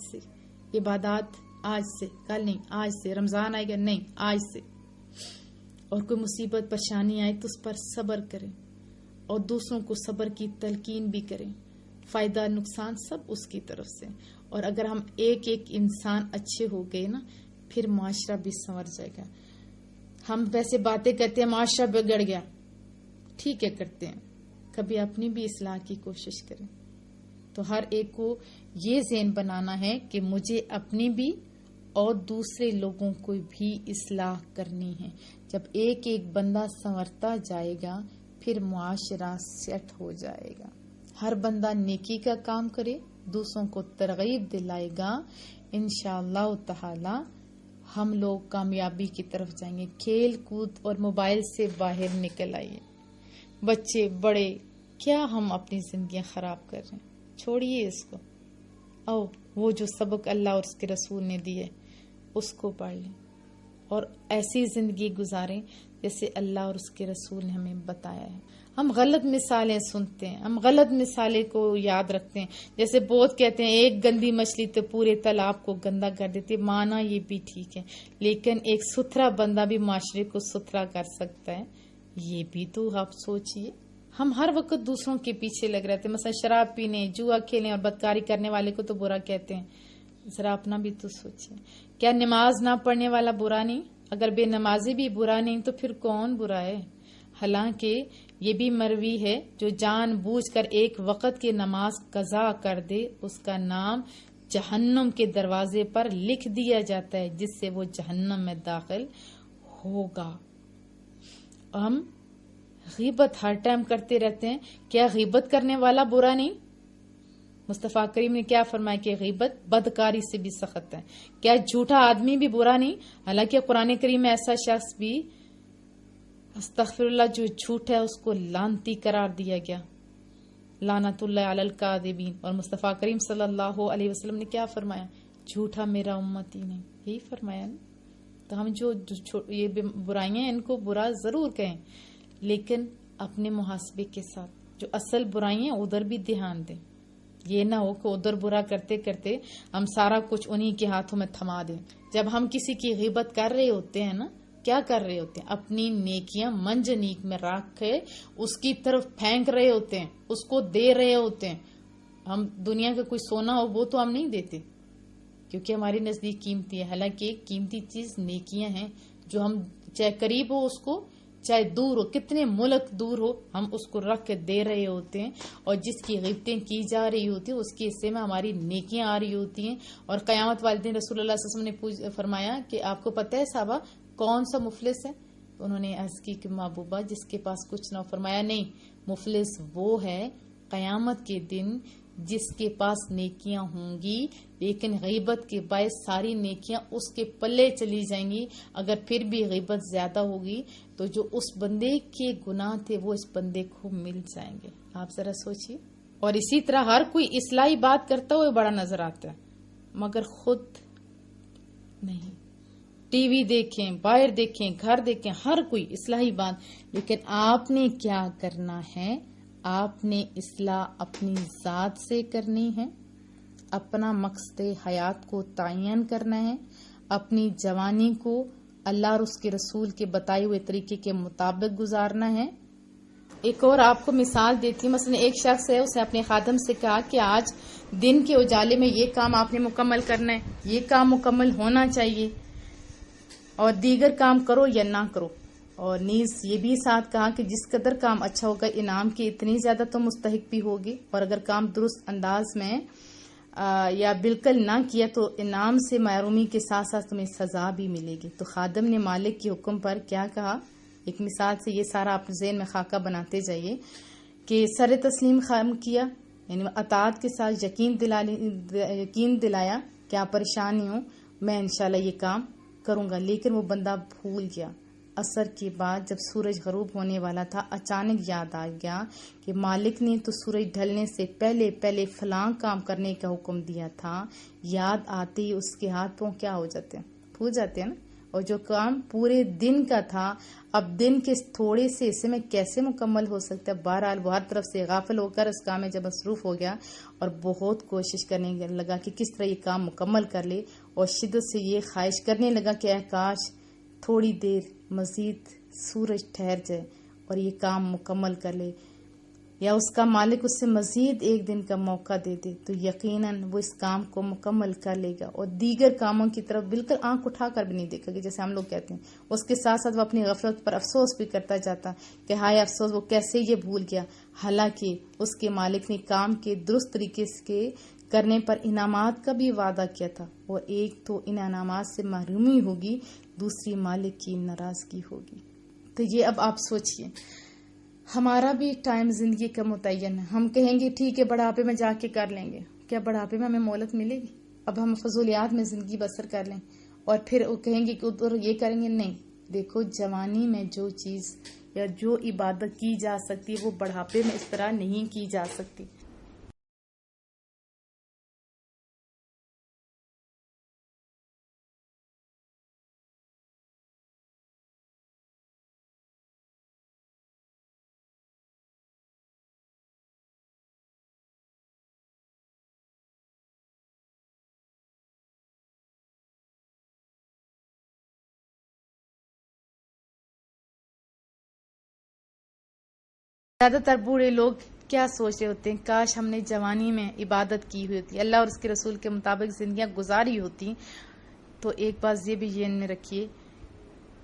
سے عبادات آج سے، کل نہیں، آج سے. رمضان آئے گا نہیں، آج سے. اور کوئی مصیبت پریشانی آئے تو اس پر صبر کریں اور دوسروں کو صبر کی تلقین بھی کریں. فائدہ نقصان سب اس کی طرف سے. اور اگر ہم ایک انسان اچھے ہو گئے نا، پھر معاشرہ بھی سنور جائے گا. ہم ویسے باتیں کرتے ہیں معاشرہ بگڑ گیا، ٹھیک ہے کرتے ہیں، کبھی اپنی بھی اصلاح کی کوشش کریں. تو ہر ایک کو یہ ذہن بنانا ہے کہ مجھے اپنی بھی اور دوسرے لوگوں کو بھی اصلاح کرنی ہے. جب ایک بندہ سنورتا جائے گا پھر معاشرہ سیٹ ہو جائے گا. ہر بندہ نیکی کا کام کرے، دوسروں کو ترغیب دلائے گا، انشاءاللہ تعالی ہم لوگ کامیابی کی طرف جائیں گے. کھیل کود اور موبائل سے باہر نکل آئیے. بچے بڑے، کیا ہم اپنی زندگیاں خراب کر رہے ہیں؟ چھوڑیے اس کو. وہ جو سبق اللہ اور اس کے رسول نے دیے اس کو پڑھ لیں اور ایسی زندگی گزاریں جیسے اللہ اور اس کے رسول نے ہمیں بتایا ہے. ہم غلط مثالیں سنتے ہیں، ہم غلط مثالیں کو یاد رکھتے ہیں. جیسے بہت کہتے ہیں ایک گندی مچھلی تو پورے تالاب کو گندا کر دیتی. مانا یہ بھی ٹھیک ہے، لیکن ایک ستھرا بندہ بھی معاشرے کو ستھرا کر سکتا ہے. یہ بھی تو آپ سوچئے. ہم ہر وقت دوسروں کے پیچھے لگ رہتے ہیں. مثلا شراب پینے، جوا کھیلنے اور بدکاری کرنے والے کو تو برا کہتے ہیں. ذرا اپنا بھی تو سوچیں. کیا نماز نہ پڑھنے والا برا نہیں؟ اگر بے نمازی بھی برا نہیں تو پھر کون برا ہے؟ حالانکہ یہ بھی مروی ہے جو جان بوجھ کر ایک وقت کی نماز قضا کر دے اس کا نام جہنم کے دروازے پر لکھ دیا جاتا ہے جس سے وہ جہنم میں داخل ہوگا. ہم غیبت ہر ٹائم کرتے رہتے ہیں. کیا غیبت کرنے والا برا نہیں؟ مصطفیٰ کریم نے کیا فرمایا کہ غیبت بدکاری سے بھی سخت ہے. کیا جھوٹا آدمی بھی برا نہیں؟ حالانکہ قرآن کریم میں ایسا شخص بھی استغفر اللہ جو جھوٹ ہے اس کو لعنتی قرار دیا گیا، لعنت اللہ علی الکاذبین. اور مصطفیٰ کریم صلی اللہ علیہ وسلم نے کیا فرمایا؟ جھوٹا میرا امتی نہیں. یہی فرمایا نا. تو ہم جو یہ برائیاں ہیں ان کو برا ضرور کہیں، لیکن اپنے محاسبے کے ساتھ. جو اصل برائیاں ادھر بھی دھیان دیں. یہ نہ ہو کہ ادھر برا کرتے کرتے ہم سارا کچھ انہی کے ہاتھوں میں تھما دیں. جب ہم کسی کی غیبت کر رہے ہوتے ہیں نا، کیا کر رہے ہوتے ہیں؟ اپنی نیکیاں منجنیک میں رکھ کے اس کی طرف پھینک رہے ہوتے ہیں، اس کو دے رہے ہوتے ہیں. ہم دنیا کا کوئی سونا ہو وہ تو ہم نہیں دیتے کیونکہ ہمارے نزدیک قیمتی ہے. حالانکہ قیمتی چیز نیکیاں ہیں جو ہم چاہے قریب ہو اس کو، چاہے دور ہو، کتنے ملک دور ہو، ہم اس کو رکھ کے دے رہے ہوتے ہیں. اور جس کی غیبتیں کی جا رہی ہوتی ہیں اس کے حصے میں ہماری نیکیاں آ رہی ہوتی ہیں. اور قیامت والے دن رسول اللہ صلی اللہ علیہ وسلم نے فرمایا کہ آپ کو پتہ ہے صحابہ کون سا مفلس ہے؟ تو انہوں نے عرض کی کہ محبوبہ جس کے پاس کچھ نہ ہو. فرمایا نہیں، مفلس وہ ہے قیامت کے دن جس کے پاس نیکیاں ہوں گی لیکن غیبت کے باعث ساری نیکیاں اس کے پلے چلی جائیں گی. اگر پھر بھی غیبت زیادہ ہوگی تو جو اس بندے کے گناہ تھے وہ اس بندے کو مل جائیں گے. آپ ذرا سوچئے. اور اسی طرح ہر کوئی اصلاحی بات کرتا ہوئے بڑا نظر آتا ہے مگر خود نہیں. ٹی وی دیکھیں، باہر دیکھیں، گھر دیکھیں، ہر کوئی اصلاحی بات. لیکن آپ نے کیا کرنا ہے؟ آپ نے اصلاح اپنی ذات سے کرنی ہے، اپنا مقصد حیات کو تعین کرنا ہے، اپنی جوانی کو اللہ اور اس کے رسول کے بتائے ہوئے طریقے کے مطابق گزارنا ہے. ایک اور آپ کو مثال دیتی ہوں. مثلا ایک شخص ہے، اسے اپنے خادم سے کہا کہ آج دن کے اجالے میں یہ کام آپ نے مکمل کرنا ہے، یہ کام مکمل ہونا چاہیے اور دیگر کام کرو یا نہ کرو. اور نیز یہ بھی ساتھ کہا کہ جس قدر کام اچھا ہوگا انعام کی اتنی زیادہ تو مستحق بھی ہوگی، اور اگر کام درست انداز میں یا بالکل نہ کیا تو انعام سے محرومی کے ساتھ ساتھ تمہیں سزا بھی ملے گی. تو خادم نے مالک کے حکم پر کیا کہا؟ ایک مثال سے یہ سارا آپ ذہن میں خاکہ بناتے جائیے کہ سر تسلیم خام کیا، یعنی اطاعت کے ساتھ یقین دلایا کہ آپ پریشان ہوں، میں انشاءاللہ یہ کام کروں گا. لیکن وہ بندہ بھول گیا. عصر کے بعد جب سورج غروب ہونے والا تھا اچانک یاد آ گیا کہ مالک نے تو سورج ڈھلنے سے پہلے فلاں کام کرنے کا حکم دیا تھا. یاد آتے ہی اس کے ہاتھ پاؤں کیا ہو جاتے ہیں؟ پھول جاتے ہیں نا. اور جو کام پورے دن کا تھا اب دن کے تھوڑے سے حصے میں کیسے مکمل ہو سکتا ہے. بہرحال وہ ہر طرف سے غافل ہو کر اس کام میں جب مصروف ہو گیا اور بہت کوشش کرنے لگا کہ کس طرح یہ کام مکمل کر لے، اور شدت سے یہ خواہش کرنے لگا کہ اے کاش تھوڑی دیر مزید سورج ٹھہر جائے اور یہ کام مکمل کر لے، یا اس کا مالک اس سے مزید ایک دن کا موقع دے دے تو یقیناً وہ اس کام کو مکمل کر لے گا اور دیگر کاموں کی طرف بالکل آنکھ اٹھا کر بھی نہیں دیکھا گا، جیسے ہم لوگ کہتے ہیں. اس کے ساتھ ساتھ وہ اپنی غفلت پر افسوس بھی کرتا جاتا کہ ہائے افسوس وہ کیسے یہ بھول گیا، حالانکہ اس کے مالک نے کام کے درست طریقے سے کرنے پر انعامات کا بھی وعدہ کیا تھا، اور ایک تو ان انعامات سے محرومی ہوگی، دوسری مالک کی ناراضگی ہوگی. تو یہ اب آپ سوچئے ہمارا بھی ٹائم زندگی کا متعین ہے. ہم کہیں گے ٹھیک ہے بڑھاپے میں جا کے کر لیں گے، کیا بڑھاپے میں ہمیں مہلت ملے گی؟ اب ہم فضولیات میں زندگی بسر کر لیں اور پھر وہ کہیں گے کہ ادھر یہ کریں گے. نہیں، دیکھو جوانی میں جو چیز یا جو عبادت کی جا سکتی ہے وہ بڑھاپے میں اس طرح نہیں کی جا سکتی. زیادہ تر بوڑھے لوگ کیا سوچ رہے ہوتے ہیں، کاش ہم نے جوانی میں عبادت کی ہوئی ہوتی، اللہ اور اس کے رسول کے مطابق زندگیاں گزاری ہوتی. تو ایک بات یہ بھی ذہن میں رکھیے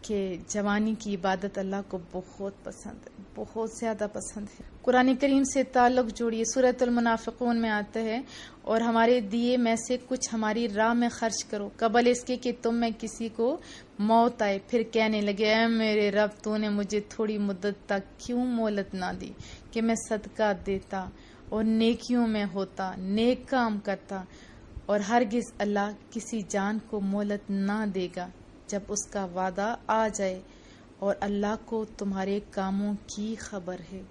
کہ جوانی کی عبادت اللہ کو بہت پسند ہے، بہت زیادہ پسند ہے. قرآن کریم سے تعلق جوڑیے، سورۃ المنافقون میں آتا ہے اور ہمارے دیے میں سے کچھ ہماری راہ میں خرچ کرو قبل اس کے کہ تم میں کسی کو موت آئے، پھر کہنے لگے اے میرے رب تو نے مجھے تھوڑی مدت تک کیوں مہلت نہ دی کہ میں صدقہ دیتا اور نیکیوں میں ہوتا، نیک کام کرتا. اور ہرگز اللہ کسی جان کو مہلت نہ دے گا جب اس کا وعدہ آ جائے، اور اللہ کو تمہارے کاموں کی خبر ہے.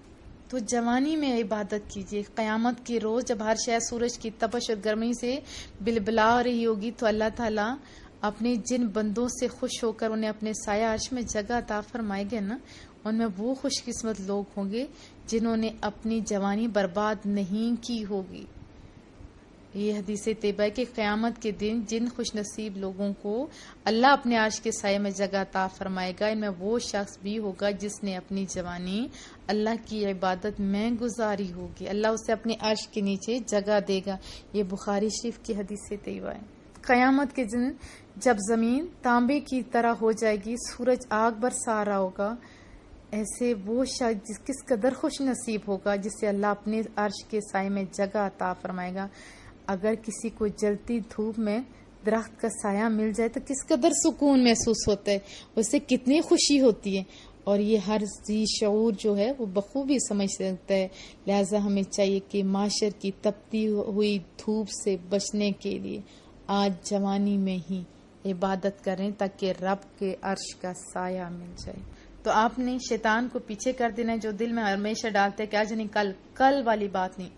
تو جوانی میں عبادت کیجیے. قیامت کے روز جب ہر شے سورج کی تپش اور گرمی سے بلبلا رہی ہوگی تو اللہ تعالیٰ اپنے جن بندوں سے خوش ہو کر انہیں اپنے سایہ عرش میں جگہ عطا فرمائے گے نا، ان میں وہ خوش قسمت لوگ ہوں گے جنہوں نے اپنی جوانی برباد نہیں کی ہوگی. یہ حدیث طیبہ ہے کہ قیامت کے دن جن خوش نصیب لوگوں کو اللہ اپنے عرش کے سائے میں جگہ عطا فرمائے گا، ان میں وہ شخص بھی ہوگا جس نے اپنی جوانی اللہ کی عبادت میں گزاری ہوگی. اللہ اسے اپنے عرش کے نیچے جگہ دے گا. یہ بخاری شریف کی حدیث طیبہ ہے. قیامت کے دن جب زمین تانبے کی طرح ہو جائے گی، سورج آگ برسا رہا ہوگا، ایسے وہ شخص کس قدر خوش نصیب ہوگا جسے اللہ اپنے عرش کے سائے میں جگہ عطا فرمائے گا. اگر کسی کو جلتی دھوپ میں درخت کا سایہ مل جائے تو کس قدر سکون محسوس ہوتا ہے، اسے کتنی خوشی ہوتی ہے. اور یہ ہر ذی شعور جو ہے وہ بخوبی سمجھ سکتا ہے. لہٰذا ہمیں چاہیے کہ معاشر کی تپتی ہوئی دھوپ سے بچنے کے لیے آج جوانی میں ہی عبادت کریں تاکہ رب کے عرش کا سایہ مل جائے. تو آپ نے شیطان کو پیچھے کر دینا ہے جو دل میں ہمیشہ ڈالتا ہے کہ آج نہیں کل والی بات نہیں،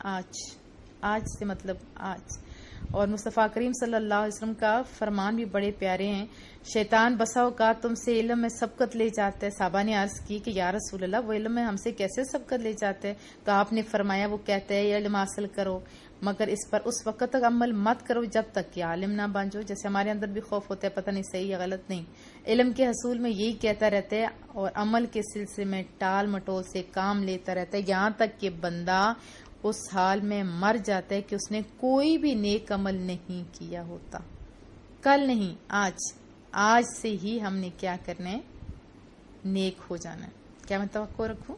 آج سے مطلب آج. اور مصطفیٰ کریم صلی اللہ علیہ وسلم کا فرمان بھی بڑے پیارے ہیں. شیطان بسا اوقات تم سے علم میں سبقت لے جاتا ہے. صحابہ نے عرض کی کہ یا رسول اللہ وہ علم میں ہم سے کیسے سبقت لے جاتا ہے؟ تو آپ نے فرمایا وہ کہتا ہے یہ علم حاصل کرو مگر اس پر اس وقت تک عمل مت کرو جب تک کہ عالم نہ بن جاؤ. جیسے ہمارے اندر بھی خوف ہوتا ہے پتہ نہیں صحیح یا غلط. نہیں، علم کے حصول میں یہی کہتا رہتا ہے اور عمل کے سلسلے میں ٹال مٹول سے کام لیتا رہتا ہے یہاں تک کہ بندہ اس حال میں مر جاتا ہے کہ اس نے کوئی بھی نیک عمل نہیں کیا ہوتا. کل نہیں، آج سے ہی ہم نے کیا کرنا ہے؟ نیک ہو جانا ہے. کیا میں توقع رکھوں؟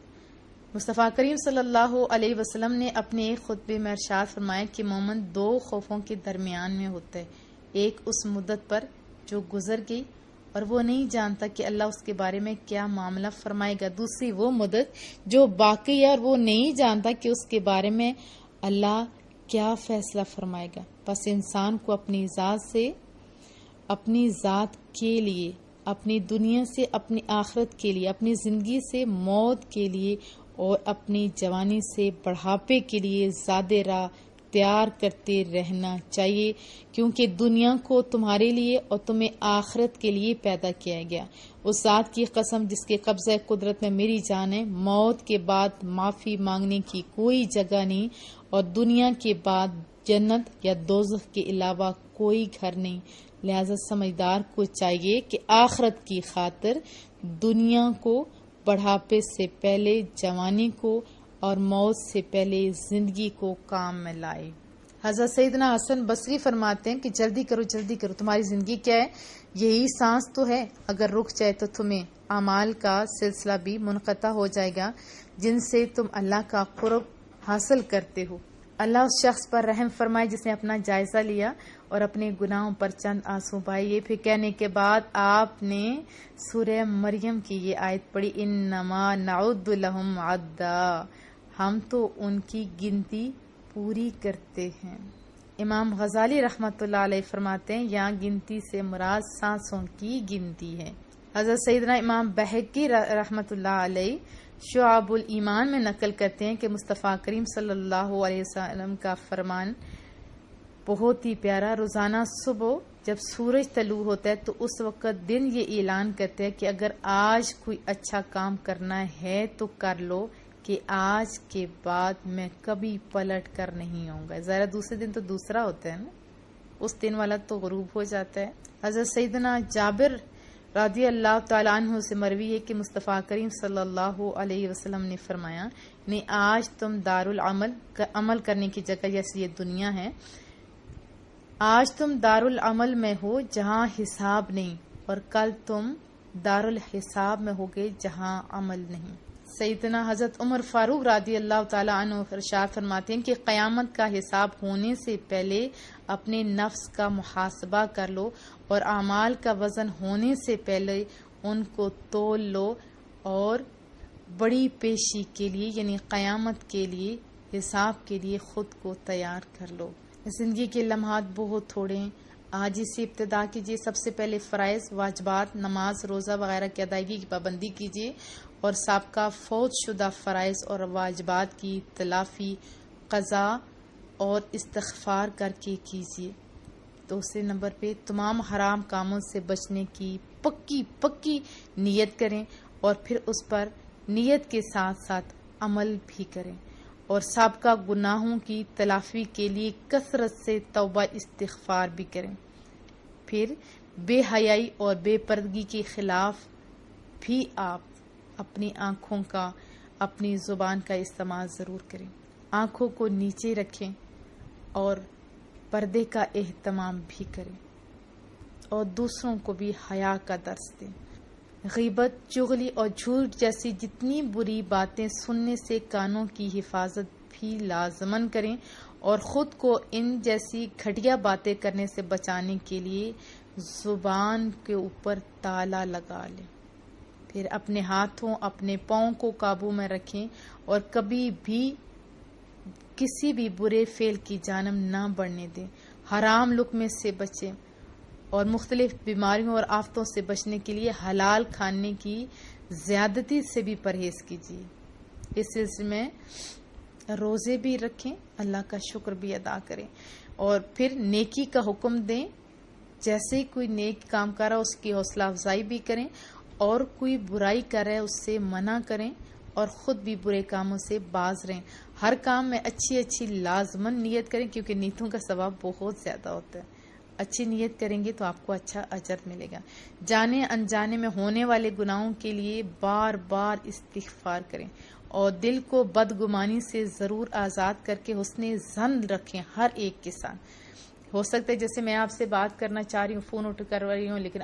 مصطفیٰ کریم صلی اللہ علیہ وسلم نے اپنے ایک خطبے میں ارشاد فرمایا کہ مومن دو خوفوں کے درمیان میں ہوتا ہے. ایک اس مدت پر جو گزر گئی اور وہ نہیں جانتا کہ اللہ اس کے بارے میں کیا معاملہ فرمائے گا. دوسری وہ مدت جو باقی ہے اور وہ نہیں جانتا کہ اس کے بارے میں اللہ کیا فیصلہ فرمائے گا. بس انسان کو اپنی ذات سے، اپنی ذات کے لیے، اپنی دنیا سے اپنی آخرت کے لیے، اپنی زندگی سے موت کے لیے اور اپنی جوانی سے بڑھاپے کے لیے زیادہ راہ اختیار کرتے رہنا چاہیے، کیونکہ دنیا کو تمہارے لیے اور تمہیں آخرت کے لیے پیدا کیا گیا۔ اس ذات کی قسم جس کے قبضہ قدرت میں میری جان ہے، موت کے بعد معافی مانگنے کی کوئی جگہ نہیں، اور دنیا کے بعد جنت یا دوزخ کے علاوہ کوئی گھر نہیں۔ لہذا سمجھدار کو چاہیے کہ آخرت کی خاطر دنیا کو بڑھاپے سے پہلے جوانی کو اور موت سے پہلے زندگی کو کام میں لائے۔ حضرت سیدنا حسن بصری فرماتے ہیں کہ جلدی کرو جلدی کرو، تمہاری زندگی کیا ہے؟ یہی سانس تو ہے، اگر رک جائے تو تمہیں اعمال کا سلسلہ بھی منقطع ہو جائے گا جن سے تم اللہ کا قرب حاصل کرتے ہو۔ اللہ اس شخص پر رحم فرمائے جس نے اپنا جائزہ لیا اور اپنے گناہوں پر چند آنسو بہائے۔ یہ پھر کہنے کے بعد آپ نے سورہ مریم کی یہ آیت پڑھی، انما نعد لہم عدا، ہم تو ان کی گنتی پوری کرتے ہیں۔ امام غزالی رحمۃ اللہ علیہ فرماتے ہیں یہاں گنتی سے مراد سانسوں کی گنتی ہے۔ حضرت سیدنا امام بہقی رحمۃ اللہ علیہ شعب الایمان میں نقل کرتے ہیں کہ مصطفیٰ کریم صلی اللہ علیہ وسلم کا فرمان بہت ہی پیارا، روزانہ صبح جب سورج طلوع ہوتا ہے تو اس وقت دن یہ اعلان کرتے ہیں کہ اگر آج کوئی اچھا کام کرنا ہے تو کر لو، کہ آج کے بعد میں کبھی پلٹ کر نہیں آؤں گا۔ ذرا دوسرے دن تو دوسرا ہوتا ہے نا، اس دن والا تو غروب ہو جاتا ہے۔ حضرت سیدنا جابر رضی اللہ تعالیٰ عنہ سے مروی ہے کہ مصطفیٰ کریم صلی اللہ علیہ وسلم نے فرمایا، نہیں آج تم عمل کرنے کی جگہ جیسے یہ دنیا ہے، آج تم دارالعمل میں ہو جہاں حساب نہیں، اور کل تم دارالحساب میں ہوگے جہاں عمل نہیں۔ سیدنا حضرت عمر فاروق رضی اللہ تعالیٰ عنہ ارشاد فرماتے ہیں کہ قیامت کا حساب ہونے سے پہلے اپنے نفس کا محاسبہ کر لو، اور اعمال کا وزن ہونے سے پہلے ان کو تول لو، اور بڑی پیشی کے لیے یعنی قیامت کے لیے حساب کے لیے خود کو تیار کر لو۔ زندگی کے لمحات بہت تھوڑے ہیں، آج سے ابتدا کیجیے۔ سب سے پہلے فرائض واجبات، نماز روزہ وغیرہ کی ادائیگی کی پابندی کیجیے، اور سابقہ فوت شدہ فرائض اور واجبات کی تلافی، قضا اور استغفار کر کے کیجیے۔ دوسرے نمبر پہ تمام حرام کاموں سے بچنے کی پکی نیت کریں، اور پھر اس پر نیت کے ساتھ ساتھ عمل بھی کریں، اور سابقہ گناہوں کی تلافی کے لیے کثرت سے توبہ استغفار بھی کریں۔ پھر بے حیائی اور بے پردگی کے خلاف بھی آپ اپنی آنکھوں کا، اپنی زبان کا استعمال ضرور کریں۔ آنکھوں کو نیچے رکھیں اور پردے کا اہتمام بھی کریں، اور دوسروں کو بھی حیا کا درس دیں۔ غیبت، چغلی اور جھوٹ جیسی جتنی بری باتیں سننے سے کانوں کی حفاظت بھی لازماً کریں، اور خود کو ان جیسی گھٹیا باتیں کرنے سے بچانے کے لیے زبان کے اوپر تالا لگا لیں۔ پھر اپنے ہاتھوں، اپنے پاؤں کو قابو میں رکھیں، اور کبھی بھی کسی بھی برے فعل کی جانب نہ بڑھنے دیں۔ حرام لقمے سے بچیں، اور مختلف بیماریوں اور آفتوں سے بچنے کے لیے حلال کھانے کی زیادتی سے بھی پرہیز کیجیے۔ اس سلسلے میں روزے بھی رکھیں، اللہ کا شکر بھی ادا کریں، اور پھر نیکی کا حکم دیں۔ جیسے کوئی نیک کام کر رہا ہے اس کی حوصلہ افزائی بھی کریں، اور کوئی برائی کر رہا ہے اس سے منع کریں، اور خود بھی برے کاموں سے باز رہیں۔ ہر کام میں اچھی لازمن نیت کریں، کیونکہ نیتوں کا ثواب بہت زیادہ ہوتا ہے۔ اچھی نیت کریں گے تو آپ کو اچھا اجر ملے گا۔ جانے انجانے میں ہونے والے گناہوں کے لیے بار بار استغفار کریں، اور دل کو بدگمانی سے ضرور آزاد کر کے حسن ظن رکھیں ہر ایک کے ساتھ۔ ہو سکتا ہے جیسے میں آپ سے بات کرنا چاہ رہی ہوں، فون اٹھ کر رہی ہوں، لیکن